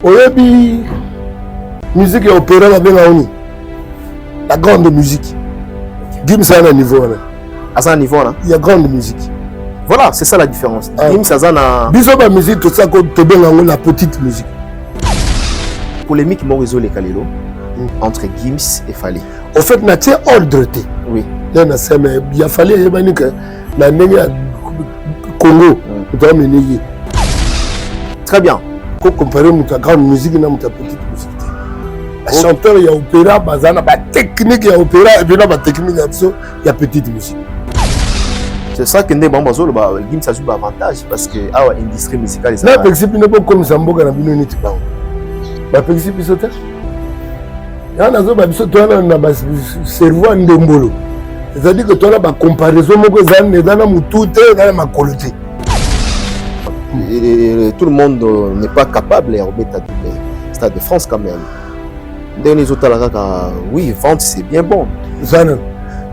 Oyebi musique et opéra la bengaoni. La grande musique. Gims a un niveau là. À un niveau là. Il y a grande musique. Voilà, c'est ça la différence. Gims a un. Bisous la musique tout ça comme te bengaoni la petite musique. Polémique Morizo les Kalilo entre Gims et Fally. Au fait, na tiens ordre te. Oui. Là na c'est mais il a fallu que la nègre Congo doit mener. Très bien. Pour comparer notre grande musique et notre petite musique. La chanteur il y a opéra, bazana, ba technique il y a opéra et puis là ba technique il y a petite musique. C'est ça que nous avons Gims a un avantage parce que l'industrie musicale est là. Principe n'est pas comme Zamboga na bino niti bango. Ba principe sauter. Ya nazo ba biso to na ba cerveau ndombolo. C'est-à-dire que toi là ba comparaison moko zane dans mutu te dans ma qualité. Tout le monde n'est pas capable de remettre le Stade de France quand même. Les autres oui, vente c'est bien bon.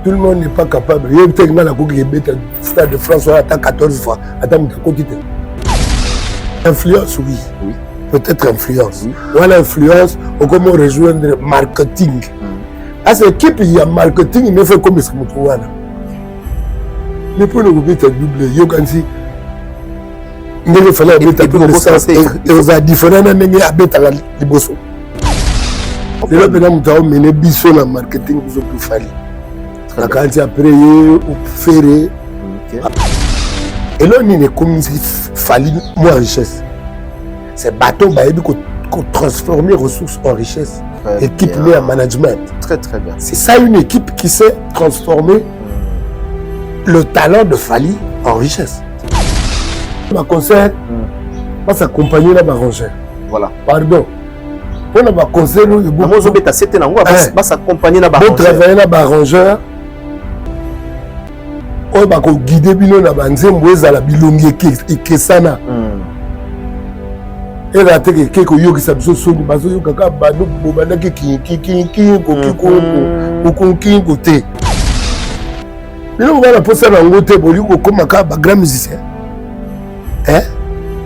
Tout le monde n'est pas capable. Il y a tellement la coupe qui est bête. Stade de France, attend 14 fois. Attends, mon quotidien. Influence, oui. Oui. Peut-être influence. Voilà, influence, on commence à rejoindre marketing. À cette équipe, il y a marketing, il ne fait comme ce que vous trouvez. Mais pour le groupe, c'est double. Il y a aussi. Il fallait mettre dans le sens. Et vous avez différents années à mettre à la liboso. Et là, maintenant, nous avons mené biso dans le marketing, vous avez tout fallu. La quantité après, ou faire. Et là, il y a comme si fallu moins richesse. C'est bateau, qu'on transforme les ressources en richesse. Équipe liée à management. Très très bien. C'est ça une équipe qui sait transformer le talent de Fally en richesse. Ma conseil, pas s'accompagner là ma rangère. Voilà. Pardon. On a ma conseil nous pas s'accompagner là ma rangère. Travailler là ma rangeur. On va guider bino na banzembo ezala bilongi ekesana. Et là te que yoki sa biso soni bazo yoka ka bando bobana ki côté. Mais on va la poser dans le côté boli ko comme ka ba grand musicien.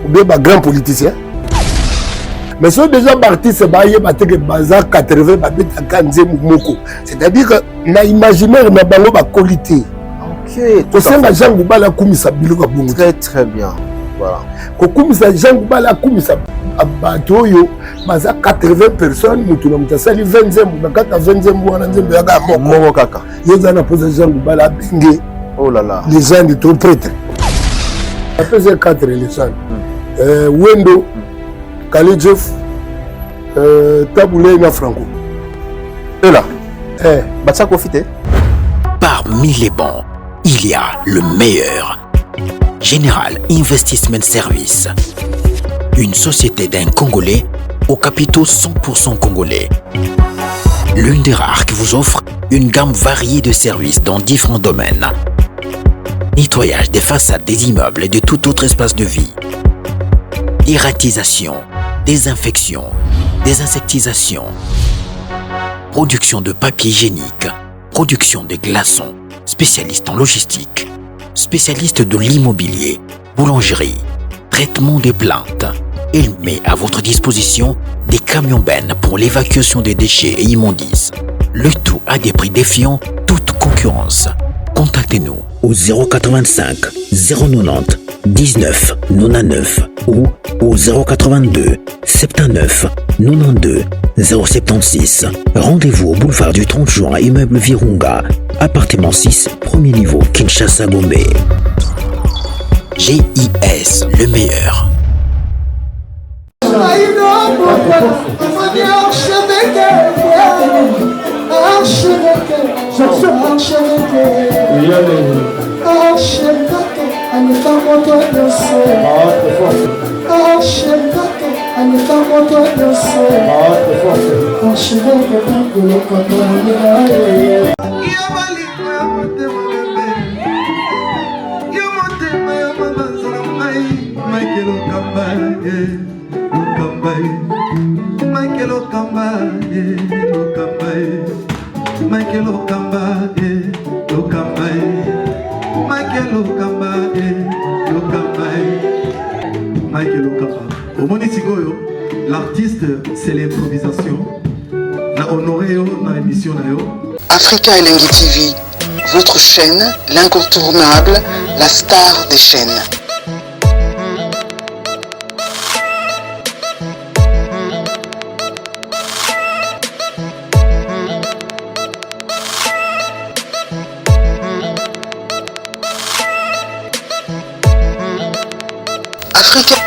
Ou bien ba grand politicien. Mais sont déjà partis c'est ba yeba te que bazar 80 ba beta kanze moko. C'est-à-dire que na imaginaire na bango ba qualité. Tout ça va Jean Goubala kumisa biloko bongo. Très très bien. Voilà. Kokumisa Jean Goubala kumisa bato yo baza 80 personnes mutu na mutasali 20e na kata 20e wana nzembo ya ga moko kaka. Yoza na poser Jean Goubala bengue. Oh là là. Les gens de ton prêtre. Après c'est 4 les gens. Wendo Kalidjof Taboulé na Franco. Et là. Batsa profiter. Parmi les bons, il y a le meilleur. Général Investment Service. Une société d'un Congolais aux capitaux 100% congolais. L'une des rares qui vous offre une gamme variée de services dans différents domaines. Nettoyage des façades des immeubles et de tout autre espace de vie. Dératisation, désinfection, désinsectisation. Production de papier hygiénique. Production de glaçons. Spécialiste en logistique. Spécialiste de l'immobilier. Boulangerie. Traitement des plaintes. Il met à votre disposition des camions-bennes pour l'évacuation des déchets et immondices. Le tout à des prix défiant toute concurrence. Contactez-nous au 085 090 19 99 ou au 082 79 92 076. Rendez-vous au boulevard du 30 juin, immeuble Virunga, appartement 6, premier niveau, Kinshasa, Gombe. GIS, le meilleur. l'artiste, c'est l'improvisation. Na honoré dans l'émission. Africa Elengi TV, votre chaîne, l'incontournable, la star des chaînes.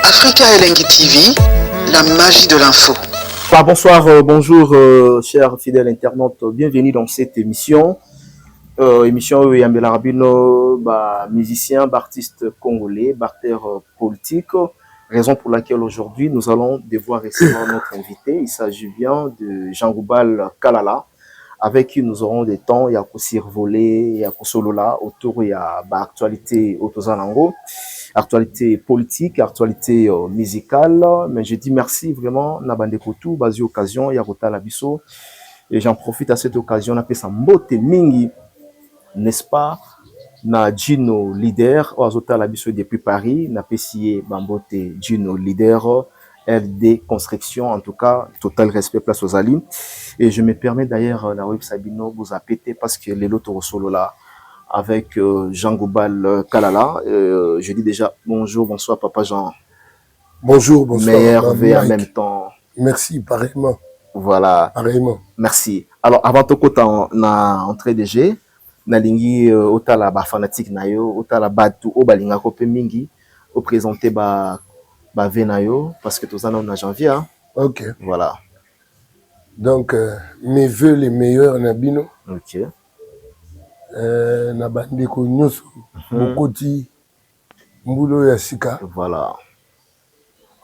Africa Elengi TV, la magie de l'info. Bonsoir, bonjour, chers fidèles internautes. Bienvenue dans cette émission. Émission Yambela Rabino, musicien, artiste congolais, acteur politique. Raison pour laquelle aujourd'hui nous allons devoir recevoir notre invité. Il s'agit bien de Jean-Goubal Kalala, avec qui nous aurons des temps. Il y a survolé, il y a solola autour, il y a actualité autosanango. Actualité politique, actualité musicale, mais je dis merci vraiment Nabande Kotou, basi occasion ya kotala biso et j'en profite à cette occasion na pesa mbote mingi, n'est-ce pas, na Gino Leader azotala biso depuis Paris, na pesiye bambote Gino Leader LD Construction, en tout cas total respect place aux Ali, et je me permets d'ailleurs na web Sabino vous a pété parce que les lotos solo là avec Jean-Goubal Kalala. Je dis déjà bonjour, bonsoir Papa Jean. Bonjour, bonsoir. Meilleur V en même temps. Merci, pareillement. Voilà. Pareillement. Merci. Alors, avant tout, quand on a entré de jeu, na lingi otala ba fanatique na yo, otala batu o balinga ko pe mingi, o présenter ba V na yo parce que tous en janvier. Hein? OK. Voilà. Donc mes vœux les meilleurs Nabino. OK. Na bandeko nyonso bokoti mbulo ya sika. Voilà.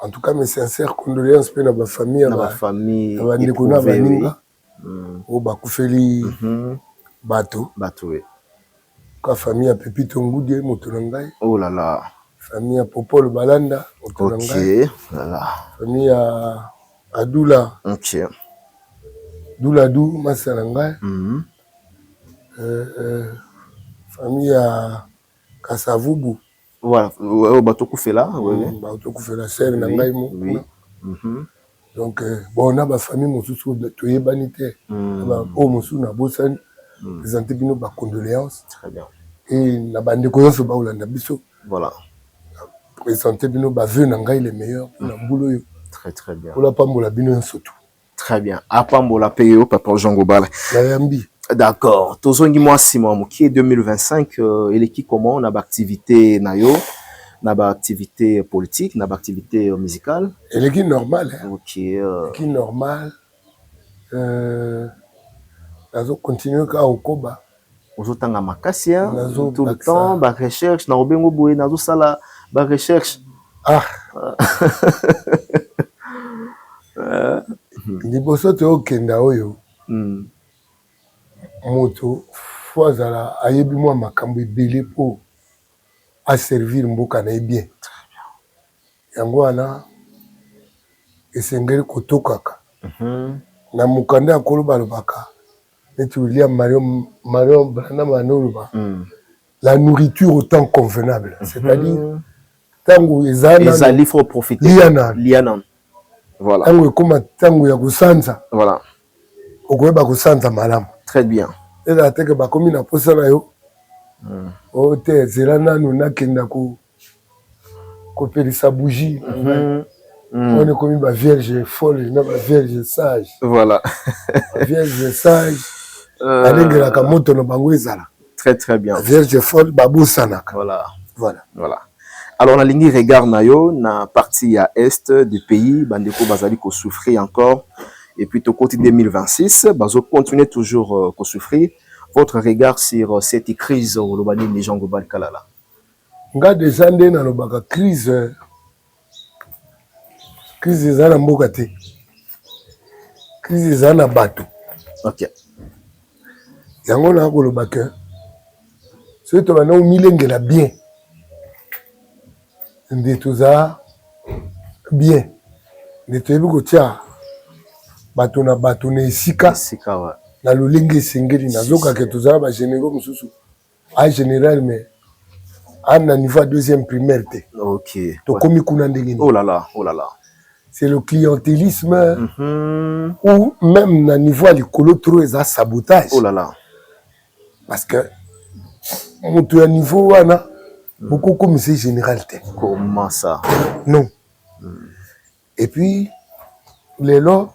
En tout cas mes sincères condoléances pour ma famille, ma famille, na bandeko na baninga o bakufeli bato oui. Ka famille ya Pepito Ngudie moto na ngai. Oh là là. Famille ya Popol Balanda moto na ngai. OK. Voilà. Famille ya Adula. OK. Douladou masa na ngai. Famille à Kasavubu. Voilà, au bateau Koufela. Bateau Koufela, sœur Nangaï. Oui. Donc, bon, on a ma famille, mon sous de Toyebanité. Oh, mon sous, na Bossan. Présenter nos condoléances. Très bien. Et la bande de Koyon, c'est Baoulanda Bisso. Voilà. Présenter nos vœux Nangaï les meilleurs. Pour la boulot. Très, très bien. Pour la Pambola Bino surtout. Très bien. À Pambola Payo, Papa Jean-Goubal. La Yambi. D'accord. Tozongi moi Simon qui est 2025 il est qui comment on a activité nayo, na ba activité politique, na ba activité musicale. Elle est qui normale. Hein? OK. Qui normale. Nazo continuer ka okoba. Ozotanga makasi tout le temps ba recherche na obengo boye nazo sala ba recherche. Ah. Liboso te okenda oyo. Moto foazala ayebi mwa makambo ebele po a servir mboka na bien. Yango wana esengeli kotokaka. Na mukanda ya koloba lobaka. Neti William Marion Branham anoloba. La nourriture autant convenable. C'est-à-dire tango ezali faut profiter. Liana. Voilà. Tango ekoma tango ya kusanza. Voilà. Okoyeba kusanza malamu. Très bien. Et là, tu as commis la poste là, yo. Oh, c'est là, nous avons coupé sa bougie. On est commis ma vierge folle, ma vierge sage. Voilà. Vierge sage. Allez, la kamoto no bango ezala. Très, très bien. Vierge folle, babou sanak. Voilà. Voilà. Voilà. Alors, la ligne regard na yo, na partie à est du pays, bandeko bazali ko souffrir encore. Et puis, au côté 2026, bazo continuer toujours à souffrir. Votre regard sur cette crise au Lobani de Jean-Goubal Kalala? Nga déjà ndé na lobaka crise. Crise eza na mboka te. Crise eza na bato. OK. Yango na ko lobaka. C'est to bana milengela bien. Ndé toza bien. Ndé to yebi ko tia bato na esika wa na lolenge sengeli na zoka ke tozala ba généraux mususu a général mais à niveau deuxième primaire te. OK. To komi kuna ndenge. Oh là là, oh là là. c'est le clientélisme ou même à niveau à l'école trop et sabotage. Oh là là. Parce que mon niveau on a beaucoup comme c'est général. Comment ça? Non. Et puis les lois,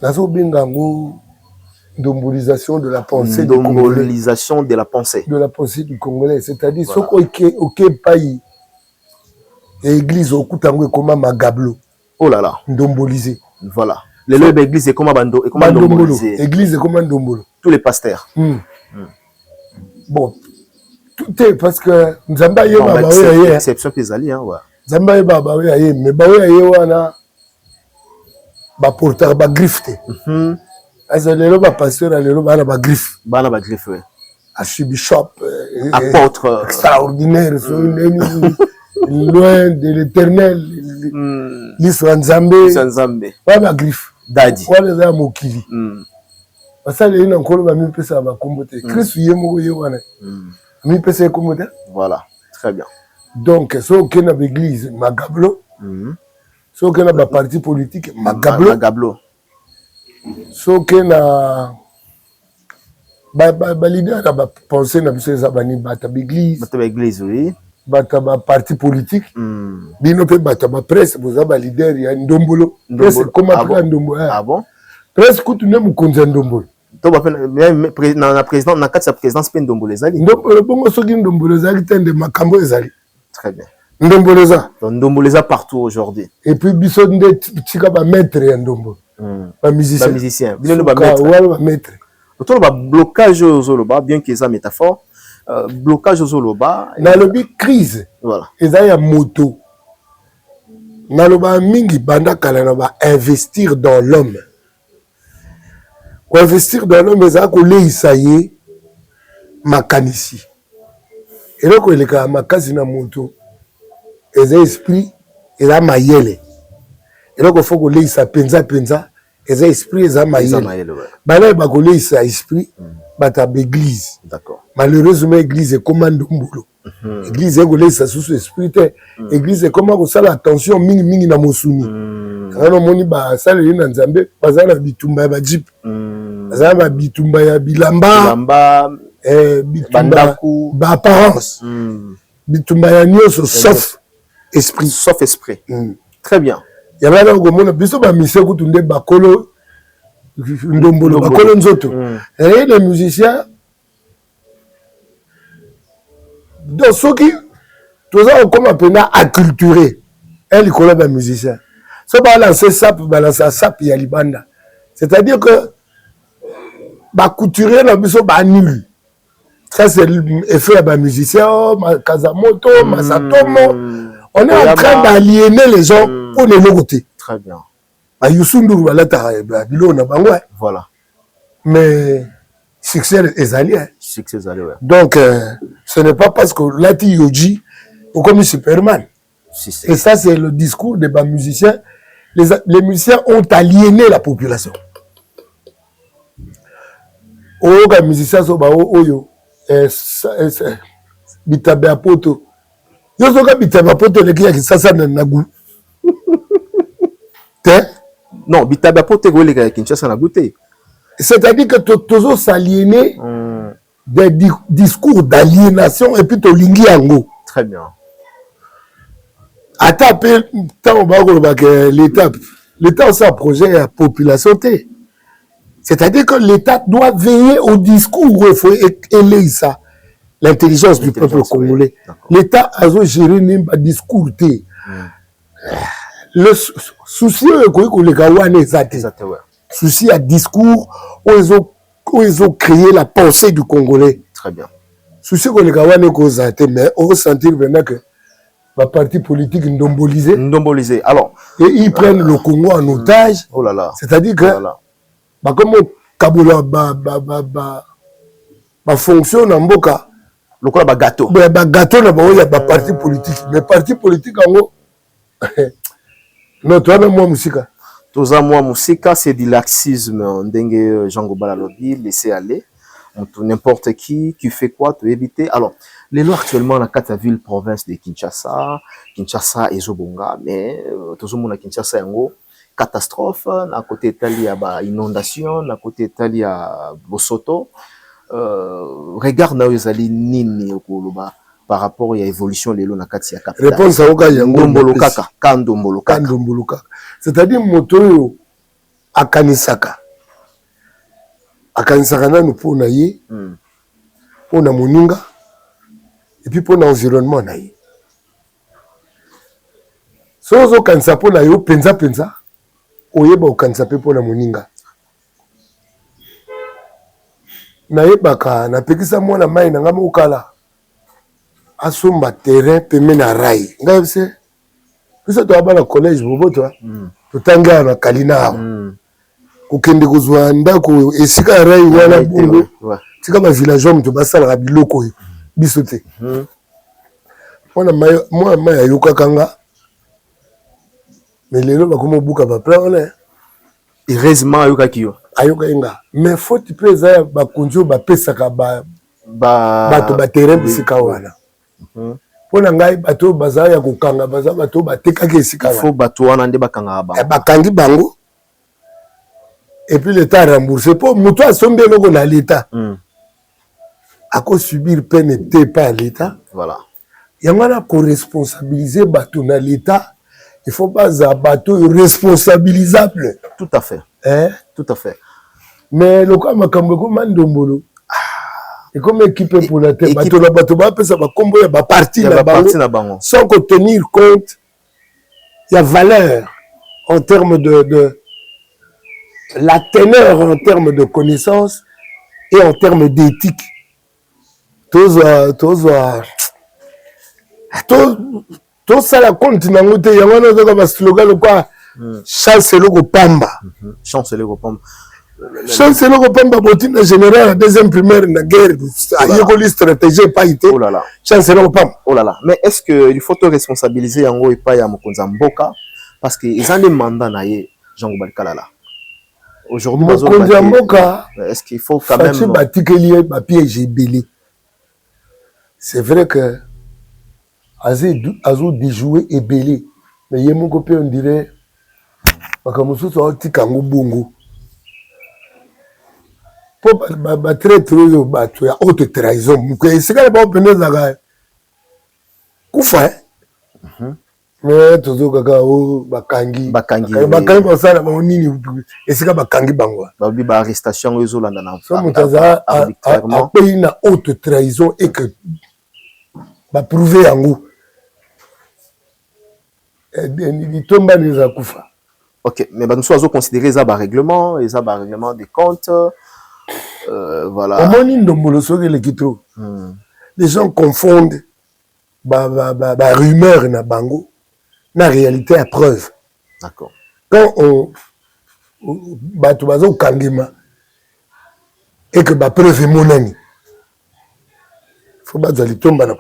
la dombolisation de la pensée du Congolais. Dombolisation de la pensée. De la pensée du Congolais. C'est-à-dire, Voilà. ce qu'on paye l'église au coup tango comme Magablo. Oh là là. Dombolisé. Voilà. Les lois de l'église, c'est comme Bando. Et comment dombolisé. Église, c'est comme Dombolo. Tous les pasteurs. Bon. Tout est parce que Nzamba yé Bon, ba exception Pézali, hein, ouais. Nzamba yé ba yé, mais ba yé wana ba porteur ba grifte. Asa lelo ba pasteur lelo ba na ba griffe. Ba na ba griffe, ouais. Archibishop, apôtre extraordinaire, loin de l'éternel, l'histoire Nzambe, pas ma griffe, Dadi, voilà ça mokili. Parce que les gens encore mi pesa ba kombote. Christ yemo yewana. Mi pesa kombote. Voilà, très bien. Donc so que na l'église Magablo, so que na ba parti politique Magablo, so que na ba leader na ba penser na biso za bani bata l'église oui bata ba parti politique bino pe bata ba presse boza ba leader ya Ndombolo presse comme après Ndombolo ah bon presse kutu ne mukonza Ndombolo to ba même na président na kati ya présidence pe Ndombolo ezali Ndombolo bongo soki Ndombolo ezali tende makambo ezali très bien Ndombolo za Ndombolo za partout aujourd'hui et puis biso nde tika ba maître ya Ndombolo ba musicien bino ba maître autour ba blocage aux Zoloba, bien que ça métaphore, blocage aux Zoloba. Na lobi crise. Voilà. Eza ya moto. Na loba mingi banda kala na ba investir dans l'homme. Ou investir dans l'homme eza ko leisa ye makanisi. Et là ko eleka makasi na moto. Eza esprit, eza mayele. Et là ko faut ko leisa penza. Eza esprit eza mayele. Bana ba ko leisa esprit bata l'église. D'accord. Malheureusement église est comme Ndombolo. Église est ko leisa sous esprit. Église est comme ko sala attention mingi na mosuni. Kana moni ba sala na Nzambe bazala bitumba ba jeep. Bazala ba bitumba ya bilamba. Bitumba ba apparence. Bitumba ya nyoso sauf esprit. Sauf esprit. Très bien. Il y a là où biso ba mission kutunde bakolo Ndombolo bakolo nzoto et les musiciens donc ceux qui tous ont comme appelé acculturé elle connaît ba musicien ça va lancer sap balancer sap ya libanda c'est-à-dire que ba couturer na biso ba nul ça c'est l'effet ba musicien Kazamoto Masatomo on est en train d'aliéner les gens pour les côtés. Très bien. Voilà. Mais succès est allié. Succès est allié, ouais. Donc, ce n'est pas parce que Lati Yoji ou comme Superman. Et ça, c'est le discours des musiciens. Les musiciens ont aliéné la population. Oh, les musiciens sont oyo. Bitabe apoto. Yo soka bitaba poto le kia kisasa na nagu. Non, bitaba poto le kia Kinshasa na goûté. C'est-à-dire que tozo s'aliéner des discours d'aliénation et puis to lingi yango. Très bien. Ata pe tant ba ko ba que l'état ça projet la population té. C'est-à-dire que l'état doit veiller au discours où il faut élever ça. L'intelligence du peuple congolais. L'État a géré un discours. Le souci souci à discours où ils ont créé la pensée du Congolais. Très bien. Souci que les Gawane mais on va sentir maintenant que la partie politique ndombolisée. Alors, et ils prennent le Congo en otage. Oh là là. C'est-à-dire que comme Kabula fonctionne en Mboka. Le quoi gâteau. Gâteau na ba parti politique. Mais parti politique en haut. Non, toi moi musika. Toza moi musika c'est du laxisme ndenge Jean Gobala lobby laisser aller. N'importe qui fait quoi te éviter. Alors, Les lois actuellement, la 4 ville province de Kinshasa et Zobonga, mais tout le monde à Kinshasa, en catastrophe, à côté Italie, à inondation, à côté Italie, à Bosoto. Regarde, na yozali nini okoloba par rapport à l'évolution de l'eau na kati ya capitale. Réponse à oka yango ndombolo kaka, kandombolo kaka. Kandombolo kaka. C'est-à-dire moto akanisaka. Akanisaka nanu pona ye, pona moninga, et puis pona environnement na ye. Sozo kanisa pona yo penza penza, oyeba okanisa pe pona moninga. Nayebaka napekisa mwana mai na ngama okala asomba terrain peme na rai ngai se biso to abana collège boboto totanga na kalina kokende kozwa ndako esika rai wana bongo tika ba villageois to basala biloko biso te mwana mai ayoka kanga mais lelo bakomo buka ba plan heureusement ayoka kiyo ayoka inga mais faute pesa ba konjo ba pesaka bato ba terrain bisika wana pona ngai bato baza ya kokanga baza bato batekaki esika wana faut bato wana nde bakanga bango bakangi bango et puis l'état remboursé pour muto asombe loko na l'état ako subir peine te pas l'état voilà yango na ko responsabiliser bato na l'état il faut pas za bato responsabilisable tout à fait tout à fait. Mais le cas makambo ko mandombolo et comme équipe pour la tête bato la bato ba pesa ba combo ya ba parti na bango sans tenir compte il y a valeur en termes de la teneur en termes de connaissances et en termes d'éthique tous ça la compte na ngote yango na zo ba slogan quoi chance le ko pamba chance le ko pamba chance le ko pamba botina général la deuxième primaire na guerre ayekoli stratégie pas été oh là là chance le ko pamba oh là là mais est-ce que il faut te responsabiliser yango et pas ya mokonza mboka parce que ils ont des mandats na ye Jean Gobalikala là aujourd'hui mokonza mboka est-ce qu'il faut quand même batikeli ba piège belé c'est vrai que azo déjouer et belé mais yemo ko pe on dirait bakamususu aotika ngo bongo po ba traître oyo bato ya haute trahison muko esika ba openezaka kufa mais tozo kaka o bakangi basala ba nini esika bakangi bango babi ba arrestation oyo zolanda na so mutaza a pays na haute trahison et que ba prouver yango ni tomba neza kufa. Ok, mais nous sommes considérés ça par règlement et ça par règlement des comptes. Voilà. Les gens confondent la rumeur na bango na réalité à preuve. D'accord. Quand on bato kangema et que ba preuve est monani. Faut pas aller tomber là.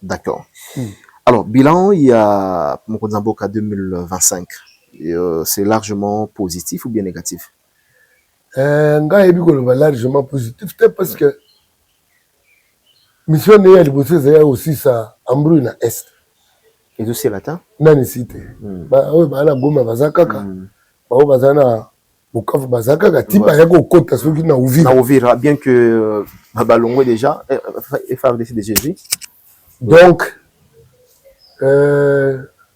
D'accord. Alors, bilan, il y a Mokonza Mboka 2025. C'est largement positif ou bien négatif? Largement positif parce que mission est aussi ça embrouille na est. Et aussi latin? Non, cité. La goma bazakaka. Bazana Bukavu bazakaka tipa yako kota soki na Uvira. Na Uvira, bien que Babalongo déjà FARDC de Jésus. Donc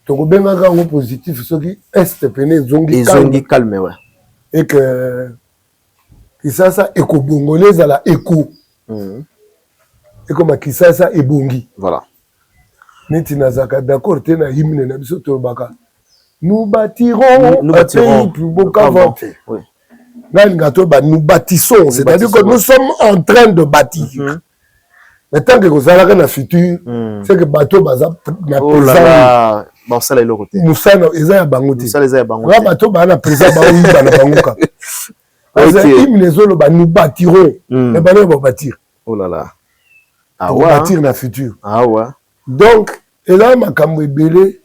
tokobengaka yango positif soki est pene zongi calme ouais. Et que Kisasa ekobongoleza la eko et comme Kisasa ebongi voilà neti nazaka d'accord te na hymne na biso to baka nous bâtirons un pays plus beau qu'avant. Oui. Nous bâtissons, c'est-à-dire que nous sommes en train de bâtir. Mais tant que vous avez un futur, c'est que bateau baza na présent. Bon ça là le côté. Nous ça ils a bangoté. Ça les a bangoté. Là bateau ba na présent ba oui ba na bangoka. Parce que les autres ba nous bâtirons. Et ba va bâtir. Oh là là. Ah ouais. Bâtir na futur. Ah ouais. Donc et là makambo ebele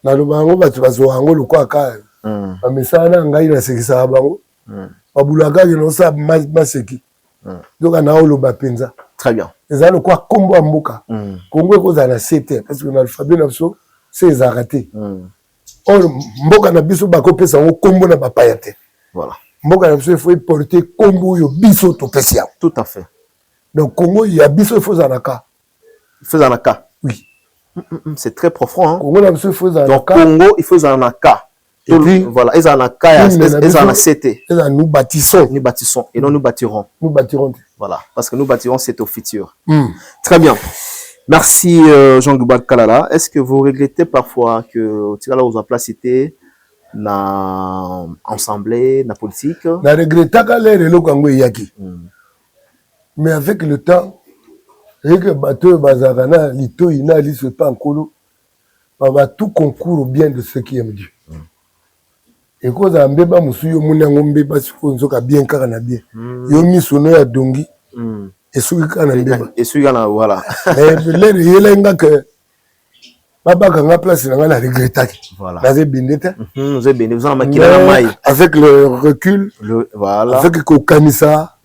na lo bango ba bazo ngo lo kwa ka. Ba mesana ngai na sekisa bango. Babulaka ke no sa maseki. Donc na olo ba penza. Très bien. Eza le quoi combo mboka. Congo ko za na CT parce que l'alphabet na biso c'est raté. Or mboka na biso ba ko pesa ngo combo na ba payate. Voilà. Mboka na biso il faut porter combo yo biso to pesa. Tout à fait. Donc Congo il y a biso il faut za na ka. Il faut za na ka. Oui. C'est très profond hein. Congo na biso il faut za na donc ka. Congo il faut za na ka. Et puis, voilà, ils en ont CT. Nous bâtissons. Nous bâtissons et non nous bâtirons. Nous bâtirons. Voilà, parce que nous bâtirons c'est au futur. Très bien. Merci Jean-Goubal Kalala. Est-ce que vous regrettez parfois que tu as là aux placité na assemblée, na politique? Na regrette qu'à l'air et l'okango yaki. Mais avec le temps, et que bateau bazarana lito ina li se pas en colo, on va tout concours au bien de ceux qui aiment Dieu. Et cause à mbeba musuyo munango mbeba siko nzoka bien kaka na bien. Yo misono ya dongi. Et suki kana mbeba. Et suki kana voilà. Mais l'air yelenga que baba kanga place na ngana regrettaki. Voilà. Naze bindete. Vous avez béni, vous en makina na mai. Avec le recul, voilà. avec ko kanisa.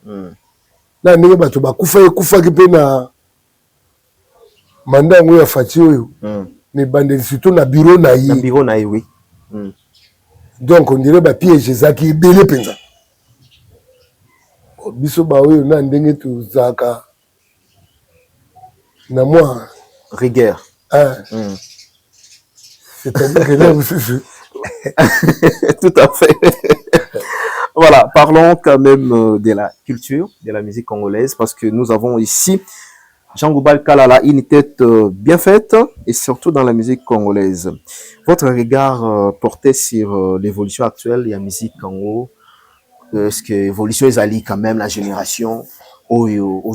Na ndenge bato bakufa ki pe na mandat ngo ya fati oyo. Mais bande surtout na bureau na yi. Na bureau na yi oui. Donc on dirait ba piège zaki belé penza. Biso ba oyo na ndenge tu zaka na moi rigueur. C'est-à-dire que là aussi tout à fait. Voilà, parlons quand même de la culture, de la musique congolaise, parce que nous avons ici Jean-Goubal Kalala, une tête bien faite, et surtout dans la musique congolaise. Votre regard porté sur l'évolution actuelle de la musique congo, est-ce que l'évolution est allée quand même la génération aux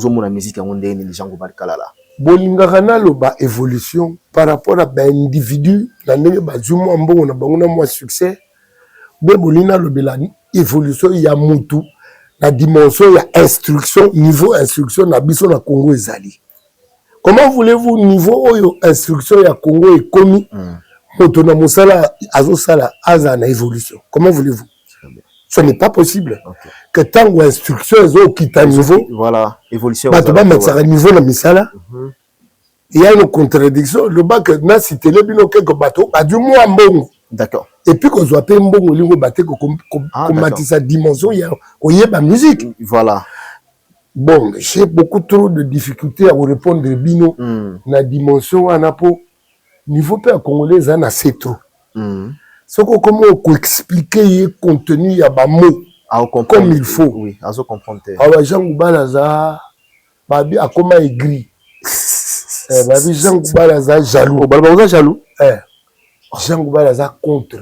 hommes de la musique congolaise de Jean-Goubal Kalala? Bolingakana loba évolution par rapport à l'individu, la ndenge bazuma mbongo na bango na moi succès, be bolina lobela évolution ya mutu, la dimension ya instruction, niveau instruction na biso na Congo ezali. Comment voulez-vous niveau oyo instruction ya Congo est commis moto na musala azo sala aza na évolution? Comment voulez-vous? Ce n'est pas possible. Que tant que instruction est kita niveau, voilà, évolution. Bah tu vas mettre ça niveau na misala. Il y a une contradiction. Le bac na cité le bino quelque bateau, a du moins mbongo. D'accord. Et puis qu'on soit pas mbongo lingo bateau comme sa dimension, il y a la musique. Voilà. Bon, j'ai beaucoup trop de difficultés à vous répondre bino na dimension anapo niveau pas congolais en a c'est trop. Ce que comment on expliquer le contenu il y a ba mots comme il faut. Oui, à comprendre. Alors Jean-Goubal aza babi a comment aigri. Babi Jean-Goubal aza jaloux. Oh balba jaloux. Jean-Goubal aza contre.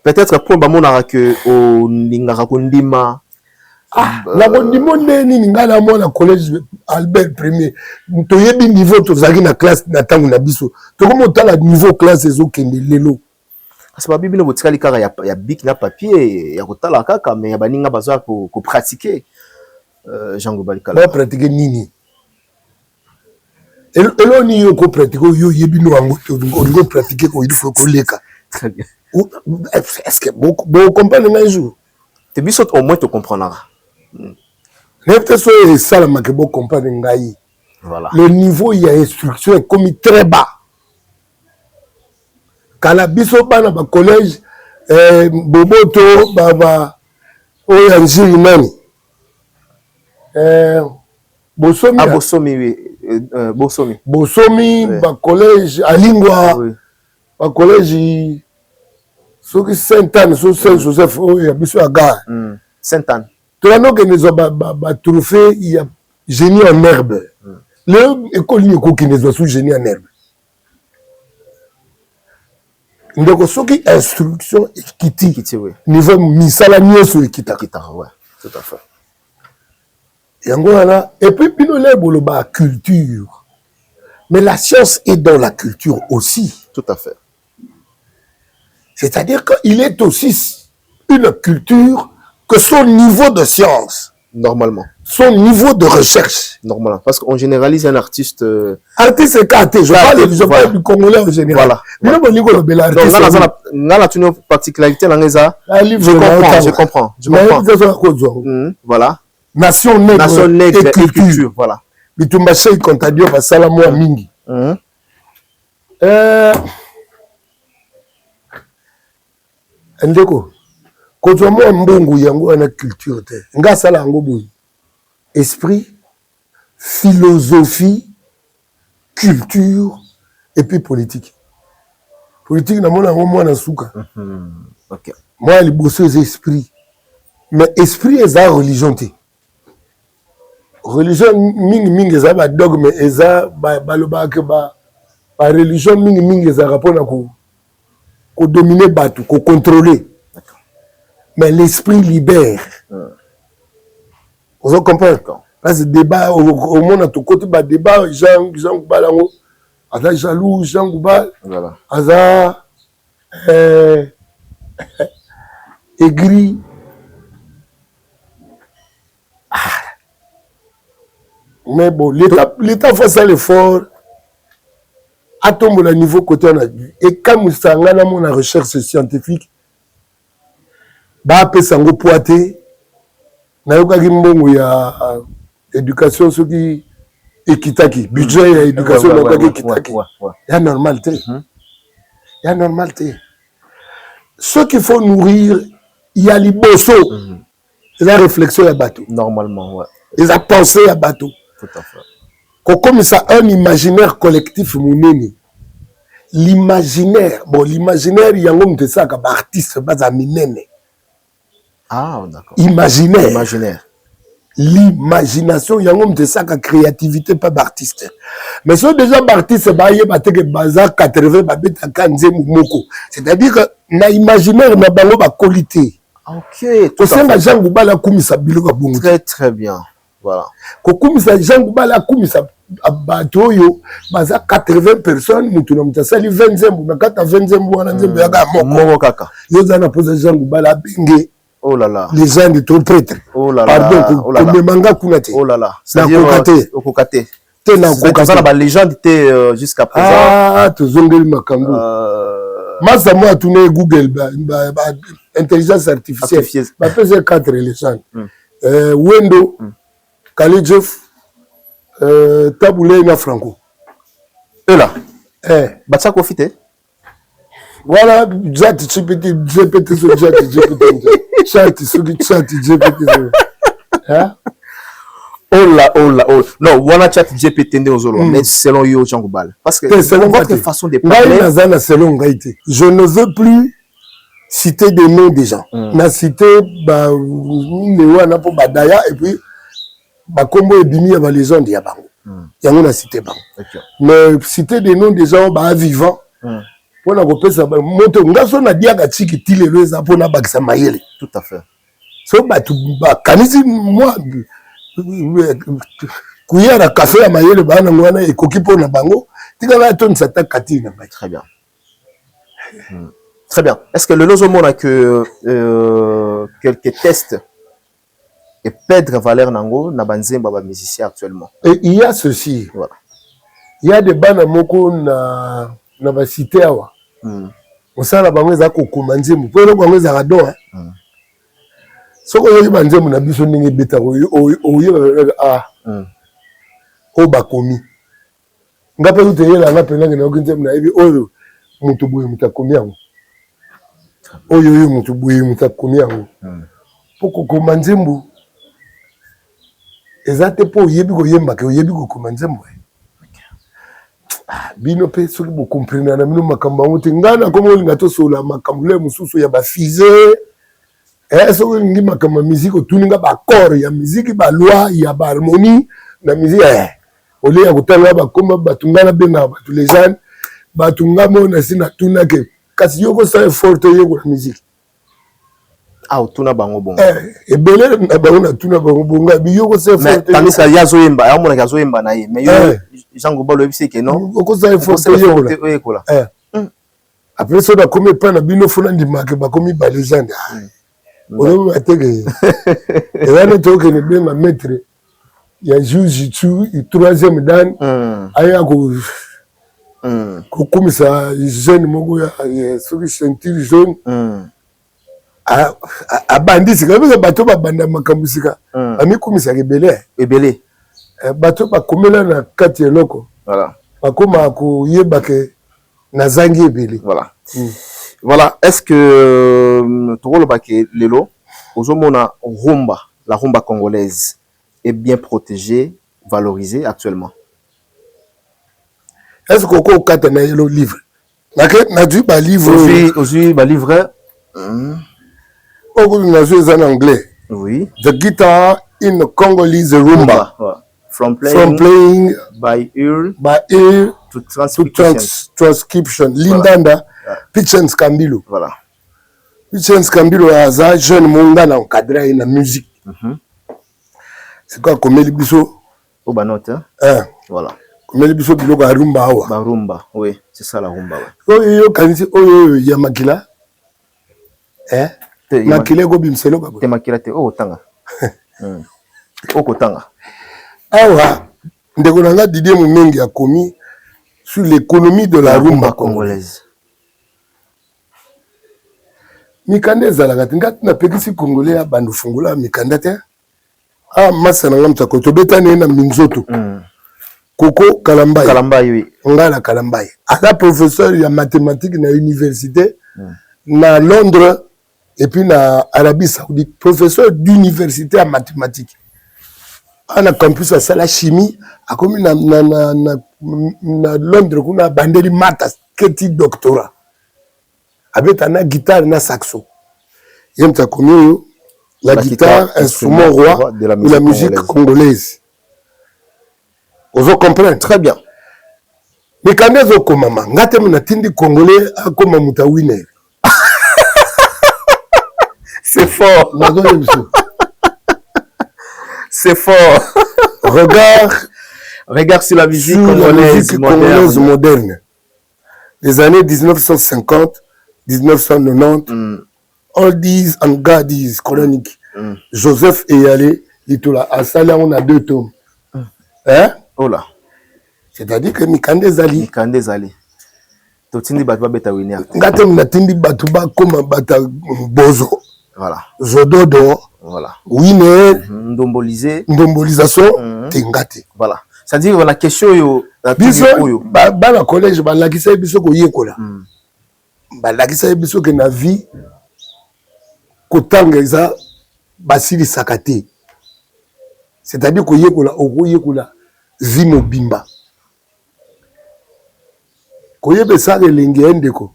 Peut-être pour ba mona que au ningaka kondima. La kondima ndeni ngala mona collège Albert Premier. Toyebi niveau to zaki na classe na tangu na biso. To comme tala niveau classe ezo kende lelo. C'est pas bibino botikali kaka ya bic na papier ya kotala kaka mais ya baninga bazwa ko pratiquer Jean-Goubal Kalala. Ba pratiquer nini? Elo ni yo ko pratiquer yo yebino ango to ngo pratiquer ko il faut ko leka. Très bien. Est-ce que beaucoup comprendre un jour? Te biso au moins te comprendra. N'est-ce so et ça la make beaucoup comprendre ngai. Voilà. Le niveau il y a instruction est comme très bas. Kala biso bana ba collège boboto baba oyanjiri nani bosomi bosomi oui bosomi bosomi ba collège alingwa ba collège soki Sainte-Anne so Saint Joseph oya biso aga Sainte-Anne to la no que nous ba trophée il y a génie en herbe le école ni ko ki nous sous génie en herbe. Donc, ce qui instruction équité, niveau misala nyoso équita. Ouais, tout à fait. Et puis, pinole boloba culture. Mais la science est dans la culture aussi. Tout à fait. C'est-à-dire qu'il est aussi une culture que son niveau de science. Normalement. Son niveau de recherche. Normalement. Parce qu'on généralise un artiste. Artiste c'est KT. Je parle du Congolais en général. Voilà. Donc, là, tu as une particularité dans les arts. Je comprends. Voilà. Voilà. Nation nègre et culture. Voilà. bitumba Cheikh Contadio basala mwa mingi ndeko kozwa mwa mbongo yango wana culture te nga sala yango boye esprit philosophie culture et puis politique namona yango mwana suka OK moi liboso eza esprit mais esprit eza religion te religion mingi eza badogme eza balobaka ba religion mingi ezalaka mpona kodomine bato kocontrôler mais l'esprit libère vous comprenez parce que débat au monde tout côté ba débat Jean Goubal yango aza jaloux Jean Goubal voilà aza aigri mais bon l'état fait ça l'effort à tomber le niveau côté on a vu et quand ça a mon recherche scientifique ba pesa ngo poité na yoka ki mbongo ya éducation soki ekitaki budget ya éducation na yoka ki ekitaki ya normalité ce qu'il faut nourrir il y a liboso la réflexion ya bateau normalement ouais les a pensé à bateau tout à fait comme ça un imaginaire collectif monene l'imaginaire l'imaginaire yango mtesaka ba artiste baza minene. Ah, d'accord. Imaginaire. L'imagination, il y a un de ça, la créativité, pas d'artiste. Mais si déjà d'artiste, il y a des bazar 80, c'est-à-dire que l'imaginaire n'a pas de qualité. Ok. Au sein de Jean Goubala, très très bien. Voilà. Comme ça, Jean Goubala, comme ça, Batoyo, bazar 80 personnes, nous sali 20 ans, mais quand 20 ans, on a Moko kaka. Yo zana pose Jean Goubala bengue. Oh là là. Les gens de ton prêtre. Oh là là. Pardon, oh là là. Oh là là. C'est-à-dire Okokate. C'est la légende était jusqu'à présent. Ah, tu zongeli makambo. Masa moi tourner Google intelligence artificielle. Ba pese 4 légendes. Wendo, Kalidjef, Taboulé na Franco. Eux là. Batsa Kofite. Voilà, chat GPT. Non, voilà chat GPT mais selon yo Jean Goubal. Parce que selon votre façon de parler. Je ne veux plus citer des noms des gens. Na cité na po badaya et puis ba kombo ebimi ya ba légende ya bango. Yango na cité bango. Mais citer des noms des gens ba vivants. Pour kopesa moto ngaso na diaka tiki tilelo eza pona bakisa mayele. Tout à fait. So batu kanisi moi kuyara café ya mayele bana ngwana ekoki pona bango tika na ton sata katina. Très bien. Très bien. Est-ce que le lozomon a que quelques tests et Pedro Valère Nango na banzemba ba musicien actuellement? Et il y a ceci. Voilà. Il y a des bana moko na ba cité awa. Osala bango eza kokoma nzembo po eloko yango ezaka don soko oyoki banzembo na biso ndenge ebetaka oyoka oyo bakomi nga mpe kutu eyelanga mpenange nayoki nzembo nayebi oyo moto boye moto akomi yango oyo moto boye moto akomi yango mpo kokoma nzembo eza te mpo oyebi koyembaka oyebi kokoma nzembo bino pe soki bokomprena na bino makambo yango te ngai nakoma olinga tosola makambo le mosusu ya bafize soki olingi makambo ya miziki otuninga bacor ya miziki baloi ya baharmonie na miziki olia kotanga bakoma bato ngai nabengaka bato lejane bato ngai mona si natunake kasi yo kosala effort te oyekola miziki otuna bango bongo ebele na bango natuna bango bongo biyo kosala effort te tandis que yazoyemba amonaka azoyemba na ye mais yo Jean Goubal oyebisi ke non okosala effort te oyekola après so nakomi epai na bino fona ndimaka bakomi balégende olobima teke eza neti okende benga maître ya jiu-jitsu 3e dan aya kokomisa jeune moko ya soki ceinture jaune abandisi kabisa bato babanda makambo sika amikomisaka ebele bato bakomela na kati eloko voilà bakoma koyeba ke nazangi ebele voilà voilà est-ce que tokoloba ke lelo ozomona rumba la rumba congolaise est bien protégée valorisée actuellement? est-ce que okokata na yelo livre nazwi balivre ozwi balivre oyo nazwi eza na anglais. oui, The guitar in the Congolese rumba. From playing by ear to transcription. Lindanda, Pichens Kambilo. Voilà. Pichens Kambilo aza jeune monga na encadré na musique. C'est quoi comme les biso? Au banote. Voilà. Comme les biso biloko ya rumba awa. Ba rumba, oui, c'est ça la rumba. Oyo kanisi oyo ya makila. Makila go bimselo babo. Te makila te o tanga. Okotanga. Awa ndeko nanga Didier Mumengi a commis sur l'économie de la rumba congolaise. Mikanda ezalaka te ngati napekisi congolais ya bandu fungula mikanda te. Masa na ngamta ko tobetane na minzoto. Koko Kalambai. Kalambai oui. Ngala Kalambai. Ala professeur ya mathématiques na université na Londres et puis na Arabie Saoudite, professeur d'université en mathématiques. On a campus à la chimie, a comme na Londres kuna bandeli mata keti doctorat. Avec una guitare na saxo. Yemta comme la guitare instrument roi de la musique congolaise. Vous comprenez très bien. Mais quand vous komama, ngate mona tindi congolais a comme muta winner. C'est fort. C'est fort. Regarde sur la musique congolaise moderne. Les années 1950, 1990, all these and God is chronique. Joseph Eyalé, Litola, à Salah, on a 2 tomes. Hein? Oh là. C'est-à-dire que Mikande Zali. Mikande Zali. Totindi Batba Beta Winner. Ngate Mnatindi Batuba comme Bata Bozo. Voilà. Zododo. Voilà. Winner. Ndombolisation. Tengate. Voilà. C'est-à-dire la question yo. Biso. Bala collège balakisa biso ko yekola. Balakisa biso que na vie. Kotanga eza basili sakate. C'est-à-dire ko yekola okoyekola zimo bimba. Koyebe sage lengi endeko.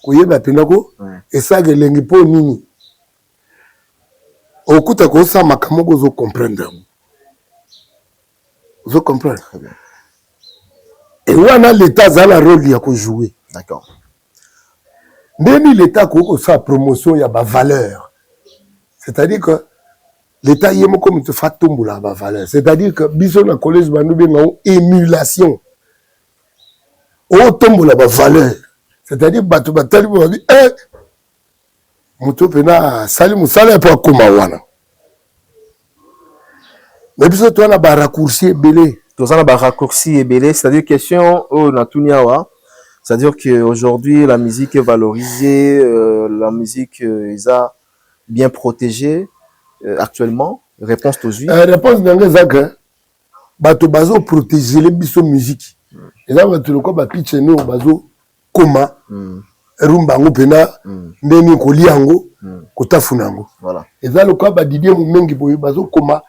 Koyebe apendako. Esage lengi po nini. Okuta kosa makamoko zo comprendre. Vous comprenez? Et wana l'état a la rôle ya ko jouer. D'accord. Même l'état ko sa promotion ya ba valeur. C'est-à-dire que l'état yemo comme te fa tombola ba valeur. C'est-à-dire que biso na collège bandu benga émulation. O tombola ba valeur. C'est-à-dire batu batali bo bi moto pena sali musala po koma wana. Mais biso to na ba raccourci belé. To na ba raccourci belé, c'est-à-dire question o na tuniawa. C'est-à-dire que aujourd'hui la musique est valorisée, la musique est bien protégée actuellement. Réponse aujourd'hui. Réponse dans zaka bato bazo protéger les biso musique. Et là bato loko ba pitch no bazo koma rumba ngo pena ndeni ko liango ko tafunango. Voilà. Et là loko ba Didier Mumengi boye bazo koma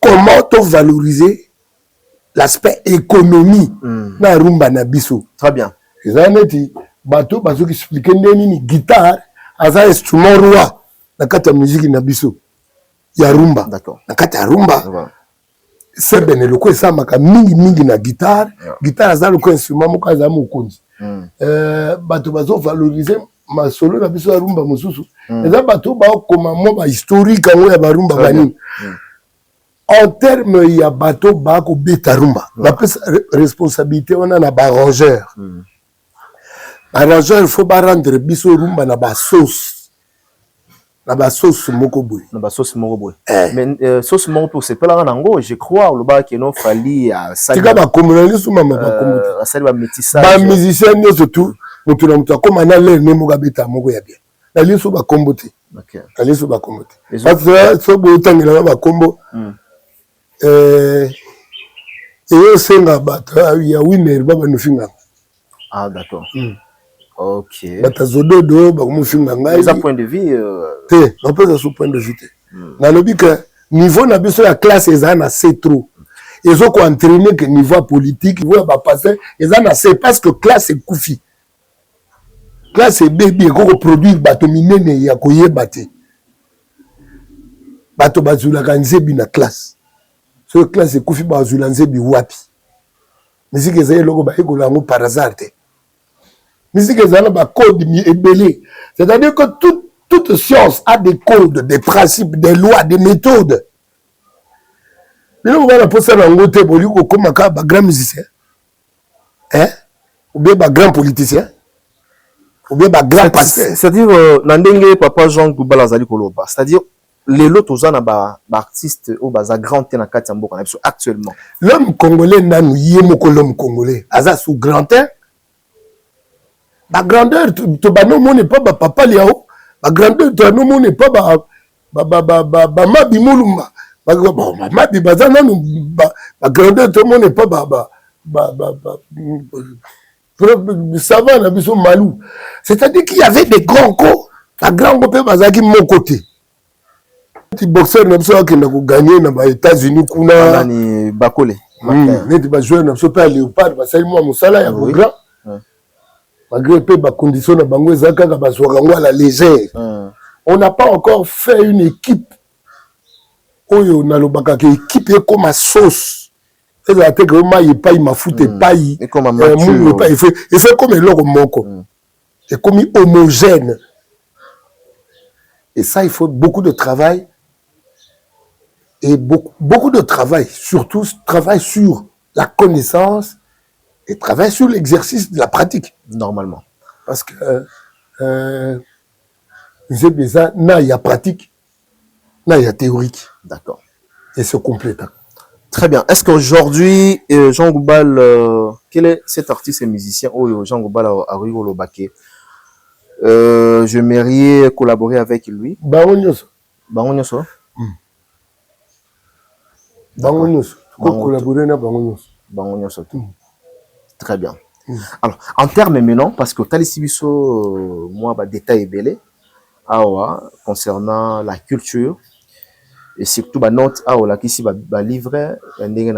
comment to valoriser l'aspect économie na rumba na biso. Très bien. Et là neti bato bazo expliquer ndeni ni guitare as un instrument roi na kata musique na biso. Ya rumba. D'accord. Na kata rumba. C'est ben le ko ça maka mingi na guitare. Guitare za le ko instrument mo kaza mo konzi. Bato bazo valoriser ma solo na biso ya rumba mususu. Eza bato ba koma mo ba historique ngo ya ba rumba bani. En termes ya bato ba ko beta rumba. La responsabilité wana na ba arrangeur. Arrangeur il faut ba rendre biso rumba na ba sauce. La sauce moko boy. La sauce moko boy. Mais sauce moko pour c'est pas la nango, je crois le bas qui non fali à ça. Tika ba communaliste sous mama ba communauté. Ça va métissage. Ba musicien ni surtout, mutu na mutu comme na le ne moga beta moko ya bien. La liso ba kombote. OK. La liso ba kombote. Parce que so bo tangela ba kombo Et senga bato ya winner baba no finga. Ah d'accord. Ok. Bata zododo ba mo finga ngai. Mais à point de vue te, on peut à ce point de vue. Na lobi que niveau na biso ya classe ezana c'est trop. Ils ont entraîné que niveau politique, niveau ba passer, ezana c'est parce que classe est koufi. Classe est bébé ko produire bato minene ya koyeba te. Bato bazula kanzebi na classe. So classe ekufi bazula nzebi wapi. Musique ezali loko ba ekola ngo par hasard te. Musique ezali ba code ebelé. C'est-à-dire que toute science a des codes, des principes, des lois, des méthodes. Mais là on va la poser dans ngote boli ko koma ka ba grand musicien. Hein? Ou bien ba grand politicien. Ou bien ba grand pasteur. C'est-à-dire nandenge papa Jean Goubala azali koloba. C'est-à-dire les lots aux gens ba artistes au baza grand na kati mboka actuellement. L'homme congolais nanu yemoko l'homme congolais aza sous grand air. Ba grandeur to ba no mone pas ba papa liao. Ba grandeur to no mone pas ba mabi mulumba. Ba mabi baza nanu ba grandeur to mone pas savant na biso malou. C'est-à-dire qu'il y avait des grands co, ba grand ko pe baza ki mon côté. Petit boxeur n'a pas gagné dans les États-Unis kuna ni bakole neti ba joueur n'a pas léopard ba sali moi musala ya grand malgré peu ba condition na bango ezaka ka ba soka ngo la légère. On n'a pas encore fait une équipe oyo na lobaka ke équipe comme ma sauce et la tête que moi il pas ma foot et pas il fait comme l'or moko c'est comme homogène. Et ça il faut beaucoup de travail. Et beaucoup de travail, surtout travail sur la connaissance et travail sur l'exercice de la pratique. Normalement. Parce que il y a pratique, il y a théorique. D'accord. Et c'est complète. Très bien. Est-ce qu'aujourd'hui, Jean Goubal, quel est cet artiste et musicien Jean Goubal a Rigolo Baké? J'aimerais collaborer avec lui. Baronioso. Baronioso. Bangonyoso. Collaborer avec Bangonyoso. Bangonyoso. Très bien. Alors, en termes maintenant, parce que Talisibiso, moi, détail est belé, concernant la culture, et surtout, note, là, qui va livrer, mais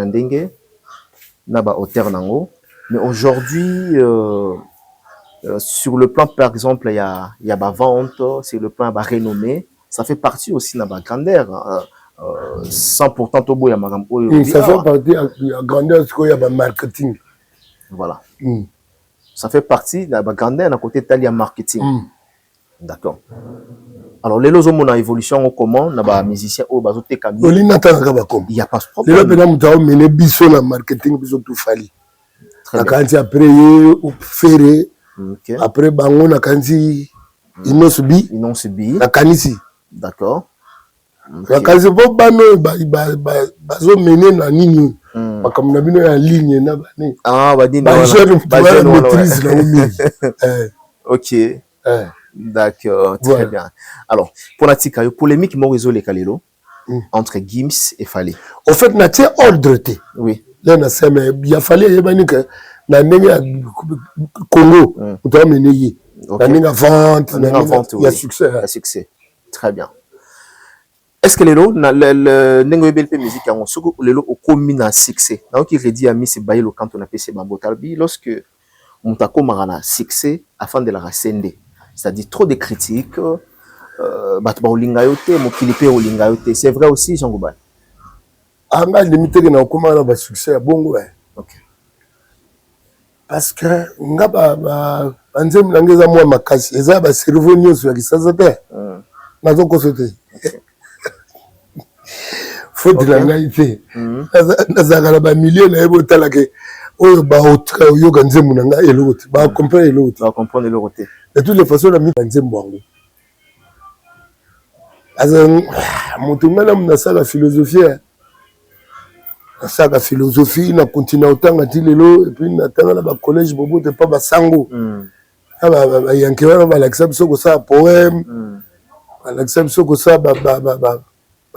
aujourd'hui, sur le plan, par exemple, il y a la vente, sur le plan de la renommée, ça fait partie aussi de la grandeur. Sans pourtant tout beau, il y a ça fait partie de la grandeur il y a le marketing. Voilà. Ça fait partie de la grandeur à côté de marketing. D'accord. Alors, les lots ont évolution comment les musiciens au bazo te cambi. Il n'y a pas de problème. Les lots ont mené biso na marketing biso tout fali. Quand après ferré après bango na kanzi inosubi na kanisi. D'accord. Quand pas bano bazo mené na nini comme na bino ya ligne na bani. Ah badini voilà. Maîtrise la omi. OK. D'accord, très bien. Alors, pour la tika, il y a polémique les Kalelo entre Gims et Fallé. Au fait, na tie ordre te. Oui. Là na c'est mais il a fallu y bani que na nenga Congo, on doit mener na nenga vente, il y a succès. Il y a succès. Très bien. Est-ce que les lots na le nengo belpe musique en soko les lots au commun à succès. Na qui redit à Miss Bayelo quand on a PC Mambotalbi lorsque on t'a commarana succès afin de la rascender. C'est-à-dire trop de critiques, c'est vrai aussi, Jean Goubal. Anga limité que na komana ba succès à bongo. OK. Parce que nga ba anzem nangeza moi makasi eza ba cerveau nyonso ya kisaza te. Na zo kosote. Faut de la naïveté. Nazaka ba milieu na ebo talake oyo ba otra yo ganzemu nanga eloti ba comprendre eloti. Ba comprendre eloti. De toutes les façons, la mise en zembwango. Moutungana mnasa la philosophie. La philosophie, na continue autant à Tilelo, et puis na tanga na collège bobo te pas basango. Ah yankewa na l'accepte ce que ça poème. L'accepte ce que ça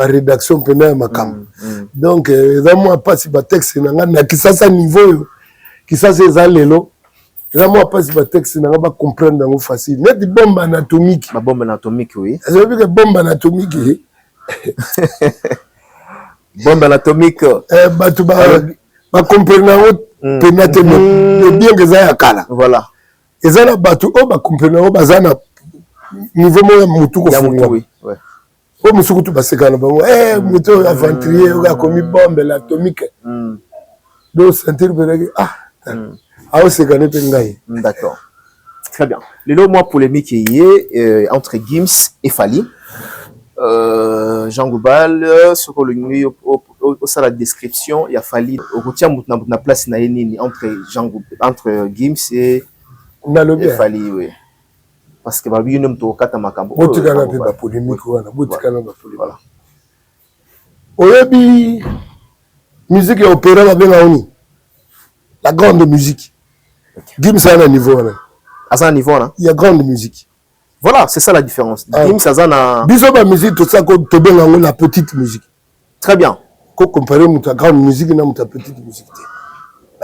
par rédaction pena ya makambo donc eza mwa pasi batexte nanga na kisasa niveau kisasa eza lelo eza mwa pasi batexte nanga bacomprendre yango facile neti bombe anatomique bombe anatomique oui ezobi ke bombe anatomique bombe anatomique bato bacomprendre yango pena te bien eza ya kala voilà eza na bato oyo bacomprendre yango baza na niveau moko ya motu kofungwa o mosuku tu basekana bango moto oyo aventurier oyo akomi bombe l'atomique do sentir penaki aosekane mpe ngai d'accord très bien lelo mwa polémique eye entre Gims et Fally Jean Goubal soki olingi osala description ya Fally okotia motu na place na ye nini entre Gims et Fally oui parce que babi yone mto kata makambo botikana pe ba polémique wana botikana ba polémique oyebi musique ya opéra babenga oni la grande musique Gims a un niveau wana à un niveau là il y a grande musique voilà c'est ça la différence Gims a na biso ba musique tout ça ko tobenga ngo la petite musique très bien ko comparer muta grande musique na muta petite musique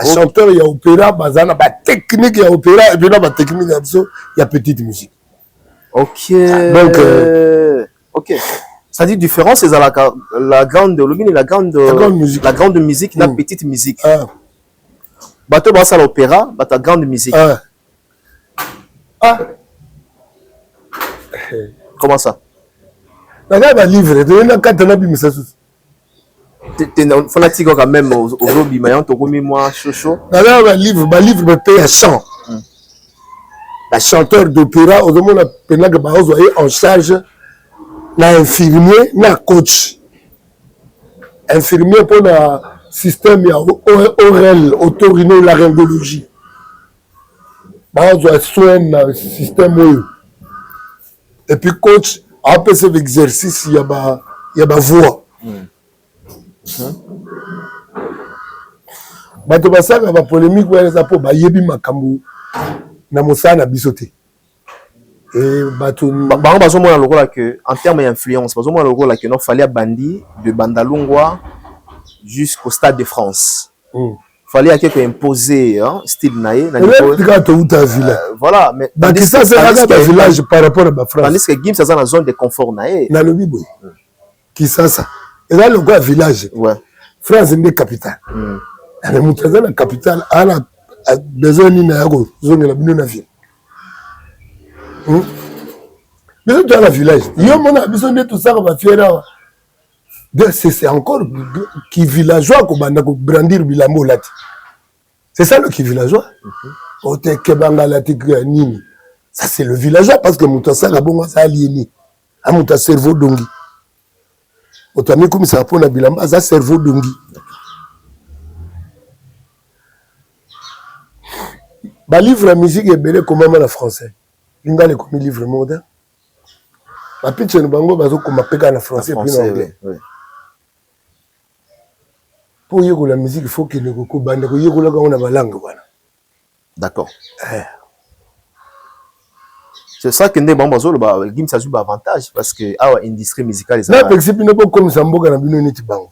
la chanteur ya opéra bazana ba technique ya opéra et bien ba technique ya biso ya petite musique ok donc ok ça dit différence c'est la grande musique la grande musique la petite musique bato ba ça l'opéra bata grande musique comment ça na ba livre de na katana bi misasu fanatique quand même aujourd'hui mais on te remet moi chocho dans un livre me paye à chant la chanteur d'opéra au moment la peine que baozo est en charge na infirmier na coach infirmier pour le système ya oral otorhinolaryngologie baozo a soin na système et puis coach a fait cet exercice il y a ba voix bato basaka ba polémique wana eza po bayebi makambo na mosala na biso te bato bango bazomona lokola que en termes d'influence bazomona lokola que non fallait bandi de Bandalungwa jusqu'au Stade de France fallait à quelque imposer style naïe na voilà mais ça c'est un village par rapport à la France tandis que Gims ça dans la zone de confort naïe na lobi boy qui ça et là le gars village France est capitale mais mutaza la capitale ala besoin ni na yako zongela bino na ville mais dans la village yo mona besoin de tout ça va faire c'est encore qui villageois ko banda ko brandir bilambo lati c'est ça le qui villageois ote kebanga lati nini ça c'est le villageois parce que mutasa la bonga ça aliéni a muta cerveau dongi otami comme ça pour na bilamba ça cerveau dongi ba livre musique ebele comment en français linga le comme livre moderne ba pitch no bango bazo koma peka na français puis en anglais pour yego la musique il faut que ne ko banda ko yego la on a ba langue voilà d'accord c'est ça que ndé bango zo ba Gims ça joue avantage parce que awa industrie musicale ça na principe ne pas comme ça mboka na bino neti bango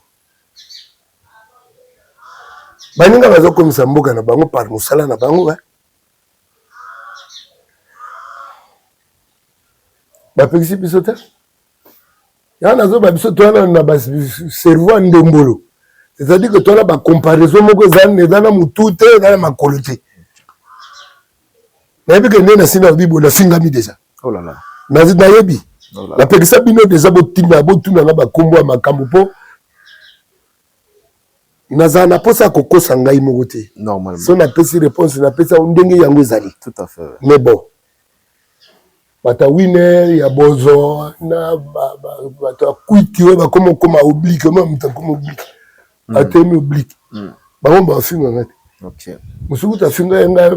baninga bazo comme ça mboka na bango par musala na bango ba pexi biso te ya nazo ba biso toana na ba cerveau ndombolo c'est-à-dire que toana ba comparaison moko ezana mutu te ezana makolo te na yebi ke ndena sina bibo na fingami déjà oh là là na yebi la pexi bino déjà botinda botuna na ba kombo makambo po nazana posa kokosa ngai moko te normalement so na pesi réponse na pesa ndenge yango ezali tout à fait mais bon bata winner ya bozo na bata kuiti we ba comme oblique même ta comme oblique atemi oblique ba bomba finga ngati ok musuku ta finga nga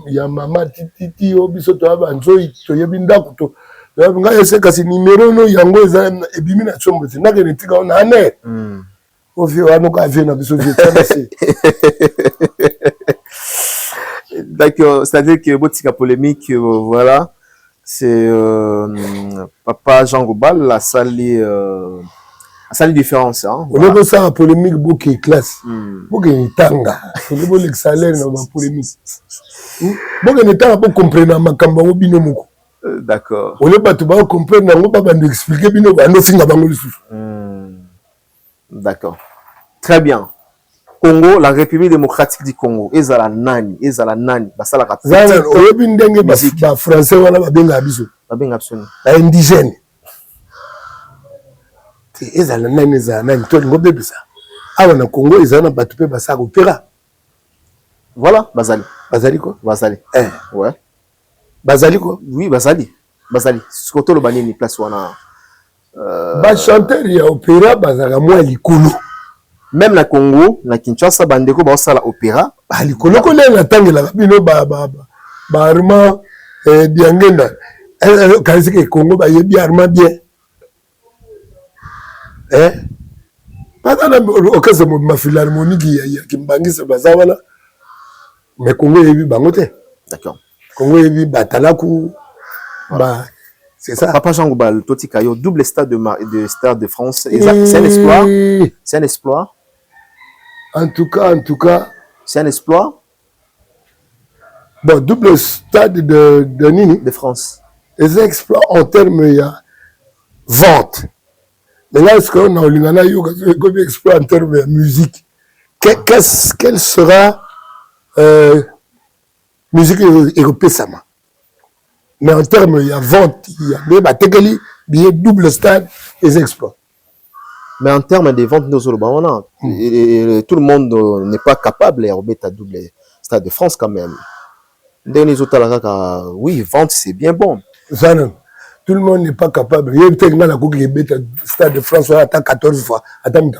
ya mama titi obiso to aba nzoi to yebi ndako to nga ese kasi numéro no yango eza ebimi na chombo te ndake netika ona ane ofi wana ka vient na biso je tane d'accord c'est-à-dire que botika polémique voilà c'est papa Jean Goubal la salle Ça a une différence. Hein? On est ça en polémique, beaucoup de classe. Beaucoup de tanga. On est beaucoup de salaire dans la polémique. Beaucoup de temps pour comprendre ma kamba ou binomoko. D'accord. On est pas tout bas comprendre, on va pas nous expliquer binomoko. On finit à D'accord. Très bien. Congo, la République démocratique du Congo. Ezala nani, basala kapiti. Zala, on est bien dengue ba français wala ba benga biso. Ba benga absolument. Ba indigène. Ezala nani to ngobe bisa. Awa na Congo ezana batu pe basaka opéra. Voilà, Bazali quoi? Bazali. Ouais. Bazali quoi? Oui, Bazali. Skoto lo banini place wana. Ba chanteur ya opéra bazaka moi likolo. Même na Congo, na Kinshasa bandeko ba osala opéra, ba likolo ko lenga tangela bino ba arma biangenda. Kasi ke Congo ba yebi arma bien. Pas dans okaze ma philharmonie qui kimbangisa bazawala. Mais Congo yebi bangote. D'accord. Congo yebi batalaku ba c'est ça. Papa Jean Goubal, Toti Kayo, double stade de Stade de France. C'est un exploit. C'est un exploit. En tout cas. C'est un exploit. Bon, double stade de Nini. De France. Les exploits en termes de vente. Mais là, est-ce qu'on a un exploit en termes de musique? Quelle sera musique européenne? Mais en termes de vente, il y a des double stade, les exploits. Mais en termes de vente, tout le monde n'est pas capable de remettre à double stade de France quand même. Oui, vente, c'est bien bon. Tout le monde n'est pas capable. Il y a peut-être un stade de France à 14 fois. Attends,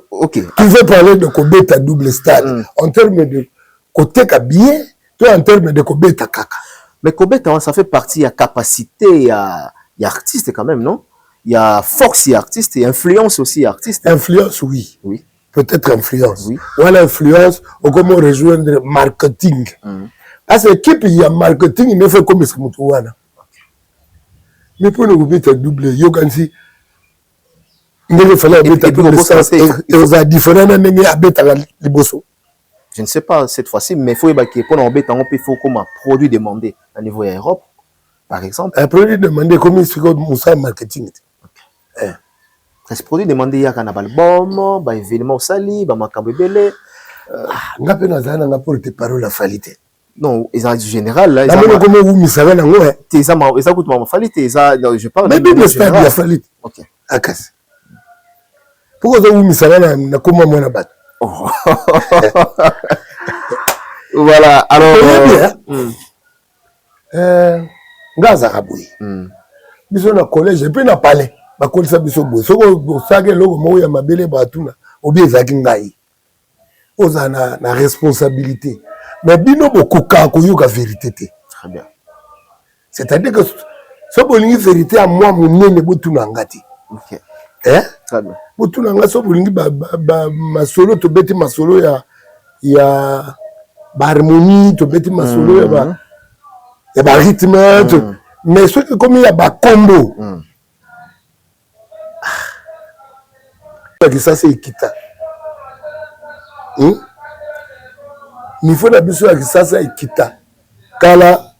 ok. Tu veux parler de Kobeta double stade en termes de côté bien, toi en termes de Kobeta kaka. Mais Kobeta, ça fait partie, il y a capacité, il y a artiste quand même, non? Il y a force, il y a artiste, et influence aussi, artiste. Influence, oui. Oui. Peut-être influence. Oui. Voilà, influence, ou comment rejoindre marketing. Parce que l'équipe, il y a marketing, il ne fait comme ce que nous avons. Mais pour nous mettre double, il y a il fallait mettre double stade, et il y a différents années à mettre les bossos. Je ne sais pas cette fois-ci, mais il faut que pour nous mettre un peu comme un produit demandé à niveau Europe, par exemple. Un produit demandé comme il se fait comme marketing. Ce produit demandé, il y a un album, un événement sali, un macabre belé. Nga pe nazana nga pour te parler la qualité. Non, ils ont du général là. Ils ont comment vous misavez na ngoe. Ils ont coûté ma qualité, je parle. Mais bien le stade la qualité. OK. Akas. Pourquoi vous misavez na comment moi na bat. Voilà, alors ngaza kabui. Biso na collège pe na palais. Ba kolisa biso boy. Soko sake logo mo ya mabele batuna. Obi ezaki ngai. Oza na responsabilité. Mais bino bokoka koyoka vérité te. Très bien. C'est-à-dire que so bolingi vérité à moi monene botuna ngati. OK. Très bien. Botuna nga so bolingi ba masolo to beti masolo ya ba harmonie to beti masolo ya ba rythme mais ce que comme il y a ba combo. Ça c'est Kita. Il faut la biso ya kisasa Kita. Kala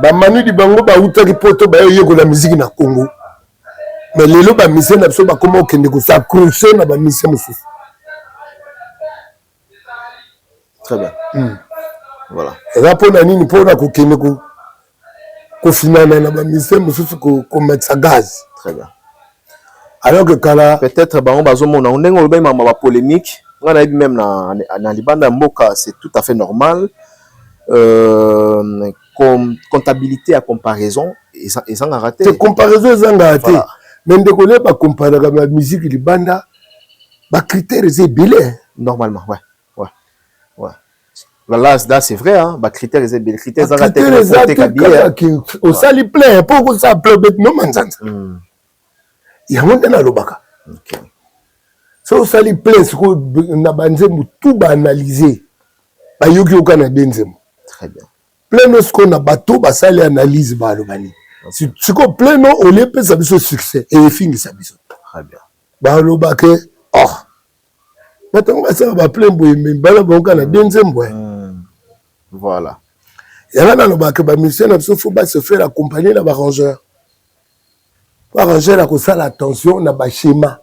ba manu di bango ba utaki poto ba yeko la musique na Congo. Mais lelo ba mission na biso ba comment okende ko s'accrocher na ba mission mususu. Très bien. Voilà. Et là pour na nini pour na ko kende ko finana na ba mission mususu ko mettre sa gaz. Très bien. Alors que Kala peut-être on va zomona on ndengo ba ma polémique. On a même na libanda mboka c'est tout à fait normal. Comptabilité à comparaison ils ont raté. C'est comparaison ils ont raté. Mais ndeko le ba comparer la musique libanda ba critères c'est belé normalement ouais. Là c'est vrai hein ba critères c'est belé critères ont raté au sali plein pour ça plein non manzanza. Il y a monté na lobaka. OK. So sali plein ce ko na banzemu tout ba analyser ba yoki okana benzemu. Très bien. Plein ce qu'on a bateau ba sali analyse ba lobani. Si qu'on plein non, on les peut ça biso succès et finit ça biso. Très bien. Bah le bac oh. Maintenant ça va plein boy mais bala bon kana deuxième boy. Voilà. Il y a là le bac ba mission il faut pas se faire accompagner la arrangeur. Arrangeur a ça l'attention na ba schéma.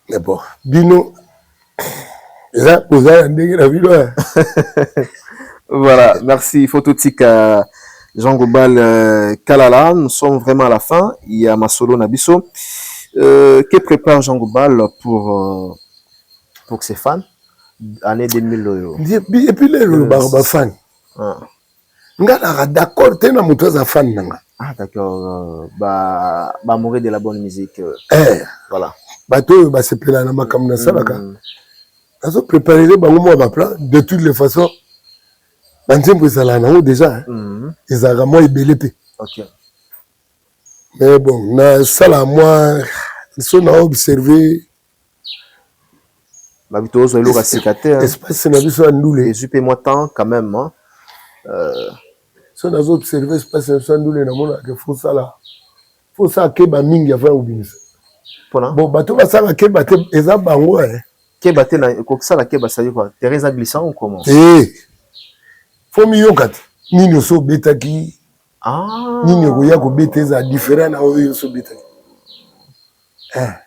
Mais bon, Bino là vous avez ndenge la vidéo. Voilà, merci Phototique Jean Gobal Kalala. Nous sommes vraiment à la fin. Il y a Masolo Nabiso. Que prépare Jean Gobal pour ses fans année 2000? Et puis les fans. Nga d'accord, t'es na mutoza fan nanga. Ah d'accord. Bah mourir de la bonne musique. Voilà. Bateau bah c'est plein na makamna salaka. Azo préparer bango mo ba plan de toutes les façons. Banzembo ezala nango déjà ezalaka mwa ebele pe. Ok. Mais bon na sala moi so na observer ba bitozo elo ka sikate espace na biso ndule et jupe moi temps quand même hein. So na observer espace na ndule na mona que faut ça ke ba mingi avant obinisa. Bon bateau ba sala ke ba te eza bango ke ba te na ko sala ke ba sali quoi Teresa glissant ou comment? Faut miyokati nini so betaki nini koya ko beteza différent na oyo so betaki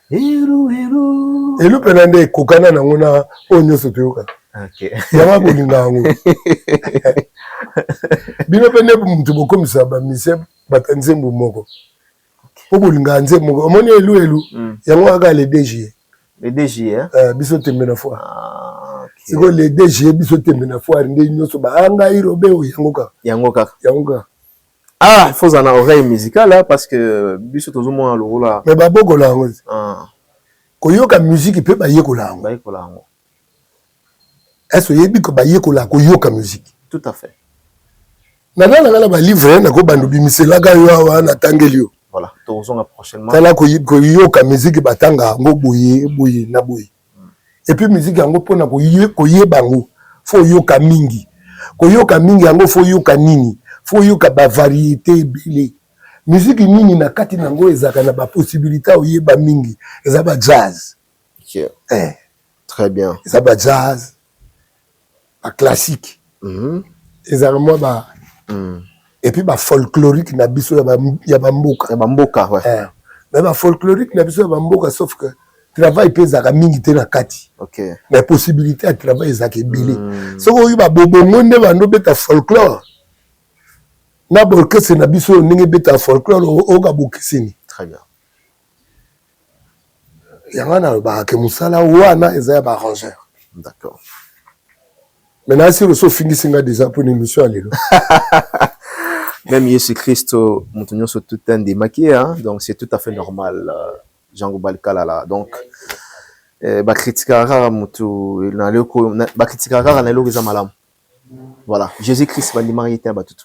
elu penande kokana na ngona onyo so toyoka yaba bolinga ngo bino pene mutu bokomisa ba mise batanzembo moko po bolinga nzembo omoni elu yango aka le DG biso tembe na fois c'est que les DG biso tembe na fois ndé nyoso ba anga irobe yango ka ah il faut en oreille musicale là parce que biso tozo mo le rôle là mais ba bokola ngo koyoka musique pe ba yekola ngo est-ce yebi ko ba yekola koyoka musique tout à fait na ba livre na ko bandu bimisela ga yo awa na tangeli yo. Voilà, tozo prochainement. Tala koyoka musique batanga ngo boye na boye. Et puis musique yango pona koyeba ngo fo yoka mingi. Koyoka mingi yango fo yoka nini? Fo yoka ba variété belé. Musique nini na kati nango ezaka na ba possibilité oyeba mingi. Eza ba jazz. OK. Très bien. Eza ba jazz. Ba classique. Ezaka moi ba et puis ba folklorique na biso ya ba mboka ouais. Mais ba folklorique na biso ya ba mboka sauf que travail pesa ka mingi te na kati. OK. Mais possibilité à travailler ça qui belé. Ce ko ba bobongo nde ba no beta folklore. Na bolke se na biso ninge beta folklore o ka bokisini. Très bien. Yangana ba ke musala wana eza ba arrangeur. D'accord. Maintenant si le so fingi singa déjà pour une émission à l'élo. Même Jésus Christ, nous sommes tout un démaquillé, hein? Donc c'est tout à fait normal, Jean Gobal Kalala. Donc, critiquera mutu na leko, critiquera na leko malam. Voilà, Jésus Christ va démarrer était battu.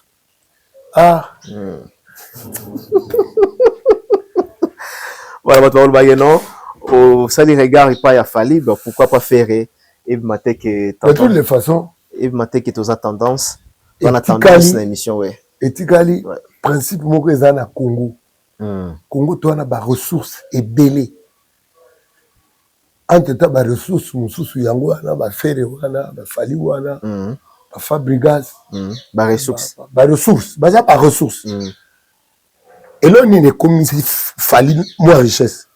Voilà, votre parole bageno. Au sali regard et pas à Fali, pourquoi pas faire et mater que de toutes les façons, et mater que tu as tendance. On a tendance dans l'émission, ouais. Etikali, principe moko eza na Congo. Congo to na ba ressources ebele. Entre ta ba ressources mususu yango na ba fere wana, ba fali wana, ba fabrigas, ba ressources. Ba ressources, ba za ba ressources. Et là ni ne comme fali moi richesse.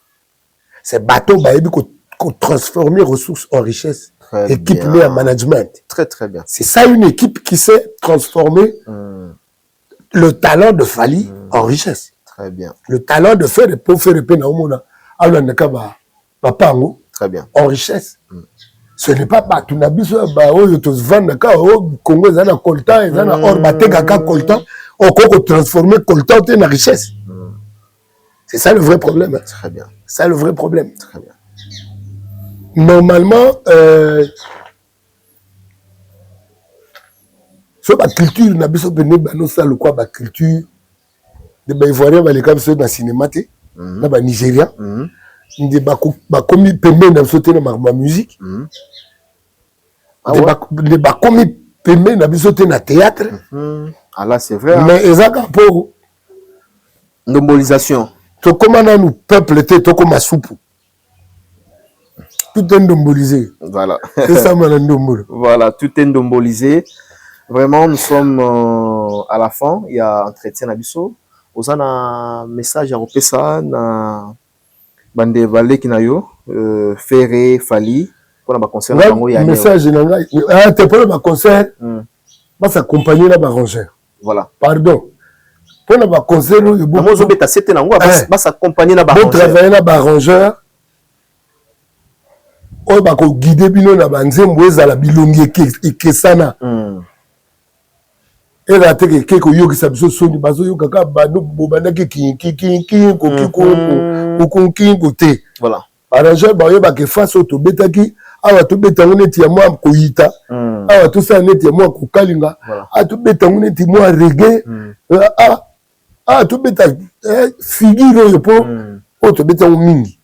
C'est bateau ba ebi ko transformer ressources en richesse. Équipe mais en management. Très très bien. C'est ça une équipe qui sait transformer le talent de Fali en richesse. Très bien. Le talent de faire pour faire épée na omona alors nakaba papango. Très bien. En richesse. Ce n'est pas tout na biso ba oyo to vendre ka o Congo za na coltan za na or bateka ka coltan on ko transformer coltan en richesse. C'est ça le vrai problème. Très bien. C'est ça le vrai problème. Très bien. Normalement so ba culture na biso bene bano sala quoi ba culture de ba ivoirien ba les comme ça dans cinéma té na ba nigérien de ba komi pembe na biso té na ma musique de ba komi pembe na biso té na théâtre Ah là, c'est vrai. Hein? Mais ezaka pour Ndombolisation. to comment nous peuple était to comme soupe. Tout est ndombolisé. Voilà. C'est ça mon ndombolo. Voilà, tout est ndombolisé. Vraiment, nous sommes à la fin. Il y a entretien Nabiso. Aux un message à repérer na bande valé qui na yo Ferré Fali pour na concert na bango ya message na ngai ah te pour le concert va s'accompagner na barrangeur. Voilà. Pardon. Pour na concert yo bon mozo beta c'était na ngwa va s'accompagner na barrangeur. Pour travailler na barrangeur oyo bako guider bino na banzembo ezala bilongi ekesana era teke keko yokisa biso soni bazo yoka ka bando bobandaki kinki kote voilà arrangeur ba yoba ke face auto betaki awa to betango neti ya mwa koyita awa to sa neti ya mwa kokalinga a to betango neti mwa reggae to beta figure yo po auto betango mingi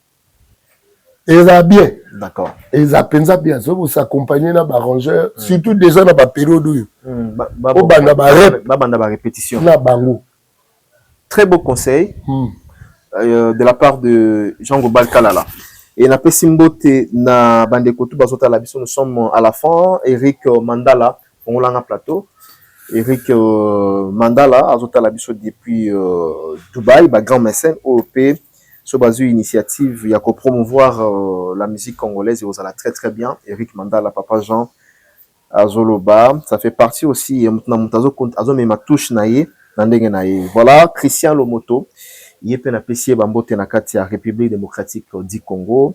eza bien. D'accord. Et ça pensa bien, ça vous s'accompagner dans l'arrangeur, surtout déjà dans la période où banda répétition. Très beau conseil de la part de Jean Gobal Kalala. Et na pesimbote na bande kotu bazota la biso, nous sommes à la fin. Eric Mandala, on l'a en plateau. Eric Mandala azota la biso depuis Dubaï, grand mécène OP. Sur base d'une initiative, il y a qu'à promouvoir la musique congolaise et vous allez très très bien. Eric Mandala, Papa Jean, Azoloba, ça fait partie aussi. Voilà, Christian Lomoto, il est un apprécié Bambote Nakati à République démocratique du Congo.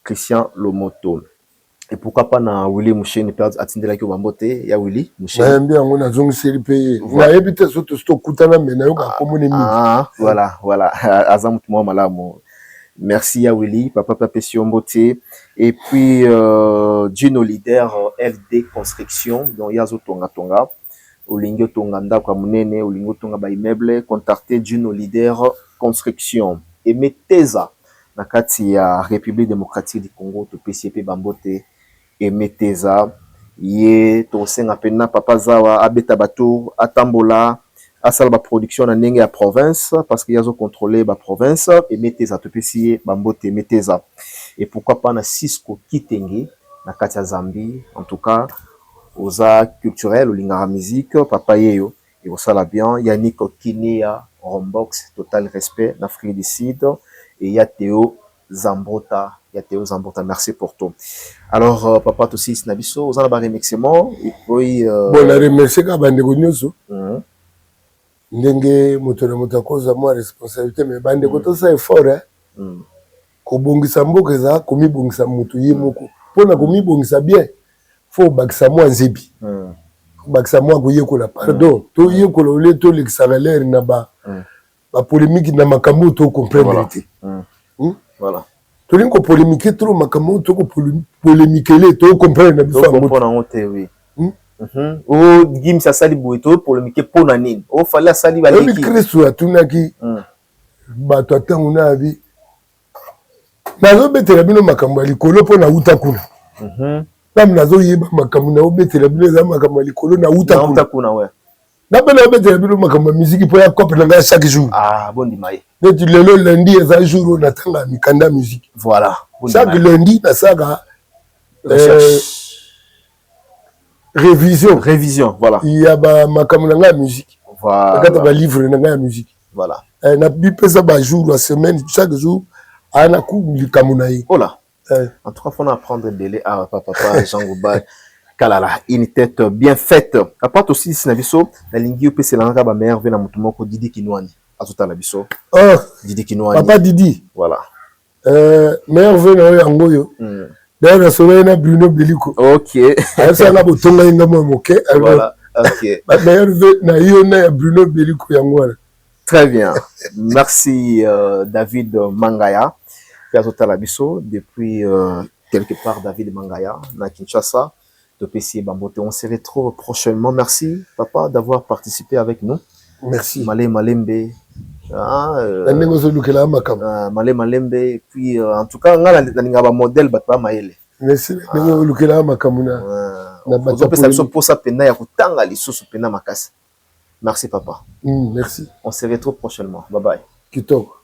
Christian Lomoto. Et pourquoi pas na Willy Mouché ne perd atteindre la Bambote, il y a Willy Mouché. Bien, on a zong série payé. On a évité surtout ce kutana mais na yoka komone mi. Voilà, voilà. Azam moi malamu. Merci à Willy, papa Papession Mbote. Et puis Gino Leader LD Construction, donc Yazo Tonga Tonga. Olingo Tonga Ndakwa Munene, Olingo Tonga ba immeuble, contactez Gino Leader Construction. Et mettez-ça na kati ya République démocratique du Congo, to PCP Bambote. Et mettez-ça. Yé to senga pena papa zawa abeta bato atambola asala ba production na ndenge ya province parce que yazo contrôler ba province et mettez-ça to pesier Bambote mettez-ça. Et pourquoi pas na Cisco Kitenge na katia Zambie en tout cas oza culturel ou lingara musique papa yeyo et osala bien Yannick Kinea Rombox total respect na Afrique du Sud et ya Théo Zambota. Merci pour tout. Alors, papa, aussi, Snabiso, vous en avez remerciement. Et puis. Bon, la remercie quand bande gonyoso. Ndenge moto koza moi responsabilité mais bande koto ça est fort hein. Ko bongisa mboka za komi bongisa mutu ye moko. Pona komi bongisa bien. Faut bakisa moi nzebi. Bakisa moi ko yekola pardon. To yekola ole to l'exalaire na ba polémique na makambo to comprendre. Voilà. Tu n'as pas polémiqué trop, mais comment tu as polémiqué les tu comprends na biso oui. O gim sa sali bueto polémiqué pona nini. O fallait sali ba leki. Christo atunaki. Ba to tangu na bi. Nazo betela bino makambo likolo pona uta kuna. Tam nazo yeba makambo na obetela bino za makambo likolo na uta kuna. Na uta kuna ouais. Na bela betela bino makambo musique po ya couple na chaque jour. Ah bon dimaye. Mais tu le lundi et un jour on attend la mikanda musique. Voilà. Chaque lundi na saga révision. Voilà. Il y a ba makambo na musique. Voilà. Quand ba livre na musique. Voilà. Na bipe ça ba jour, semaine, chaque jour ana ku likamunayi. Voilà. En tout cas, faut apprendre délai à papa Jean Gobal Kalala, une tête bien faite. À part aussi Sinaviso, la lingi au PC la ba mère vena mutumoko Didi Kinwani. Azuta la biso. Didi Kinwani. Papa Didi. Voilà. Mère vena yango yo. D'ailleurs, ça na Bruno Beliko. OK. Ça na botonga inga moke. Voilà. OK. D'ailleurs, na yo na Bruno Beliko yango. Très bien. Merci David Mangaya. Azuta la biso depuis quelque part David Mangaya na Kinshasa. De PC Bambote. On se retrouve prochainement. Merci, papa, d'avoir participé avec nous. Merci. Malembe. Malembe. Et puis, en tout cas, on a un modèle batba maele. Merci. Makamuna. On peut ça pour ça pena ya kutanga lisusu pena makasi. Merci papa. Merci. On se retrouve prochainement. Bye bye. Kitoko.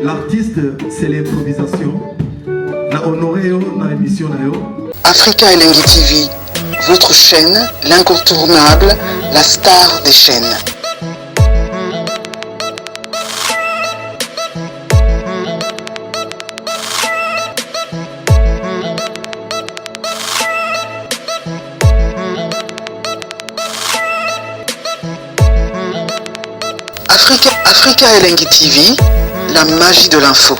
L'artiste, c'est l'improvisation. La honoré dans l'émission. Africa Elengi TV, votre chaîne, l'incontournable, la star des chaînes. Africa Elengi TV, la magie de l'info.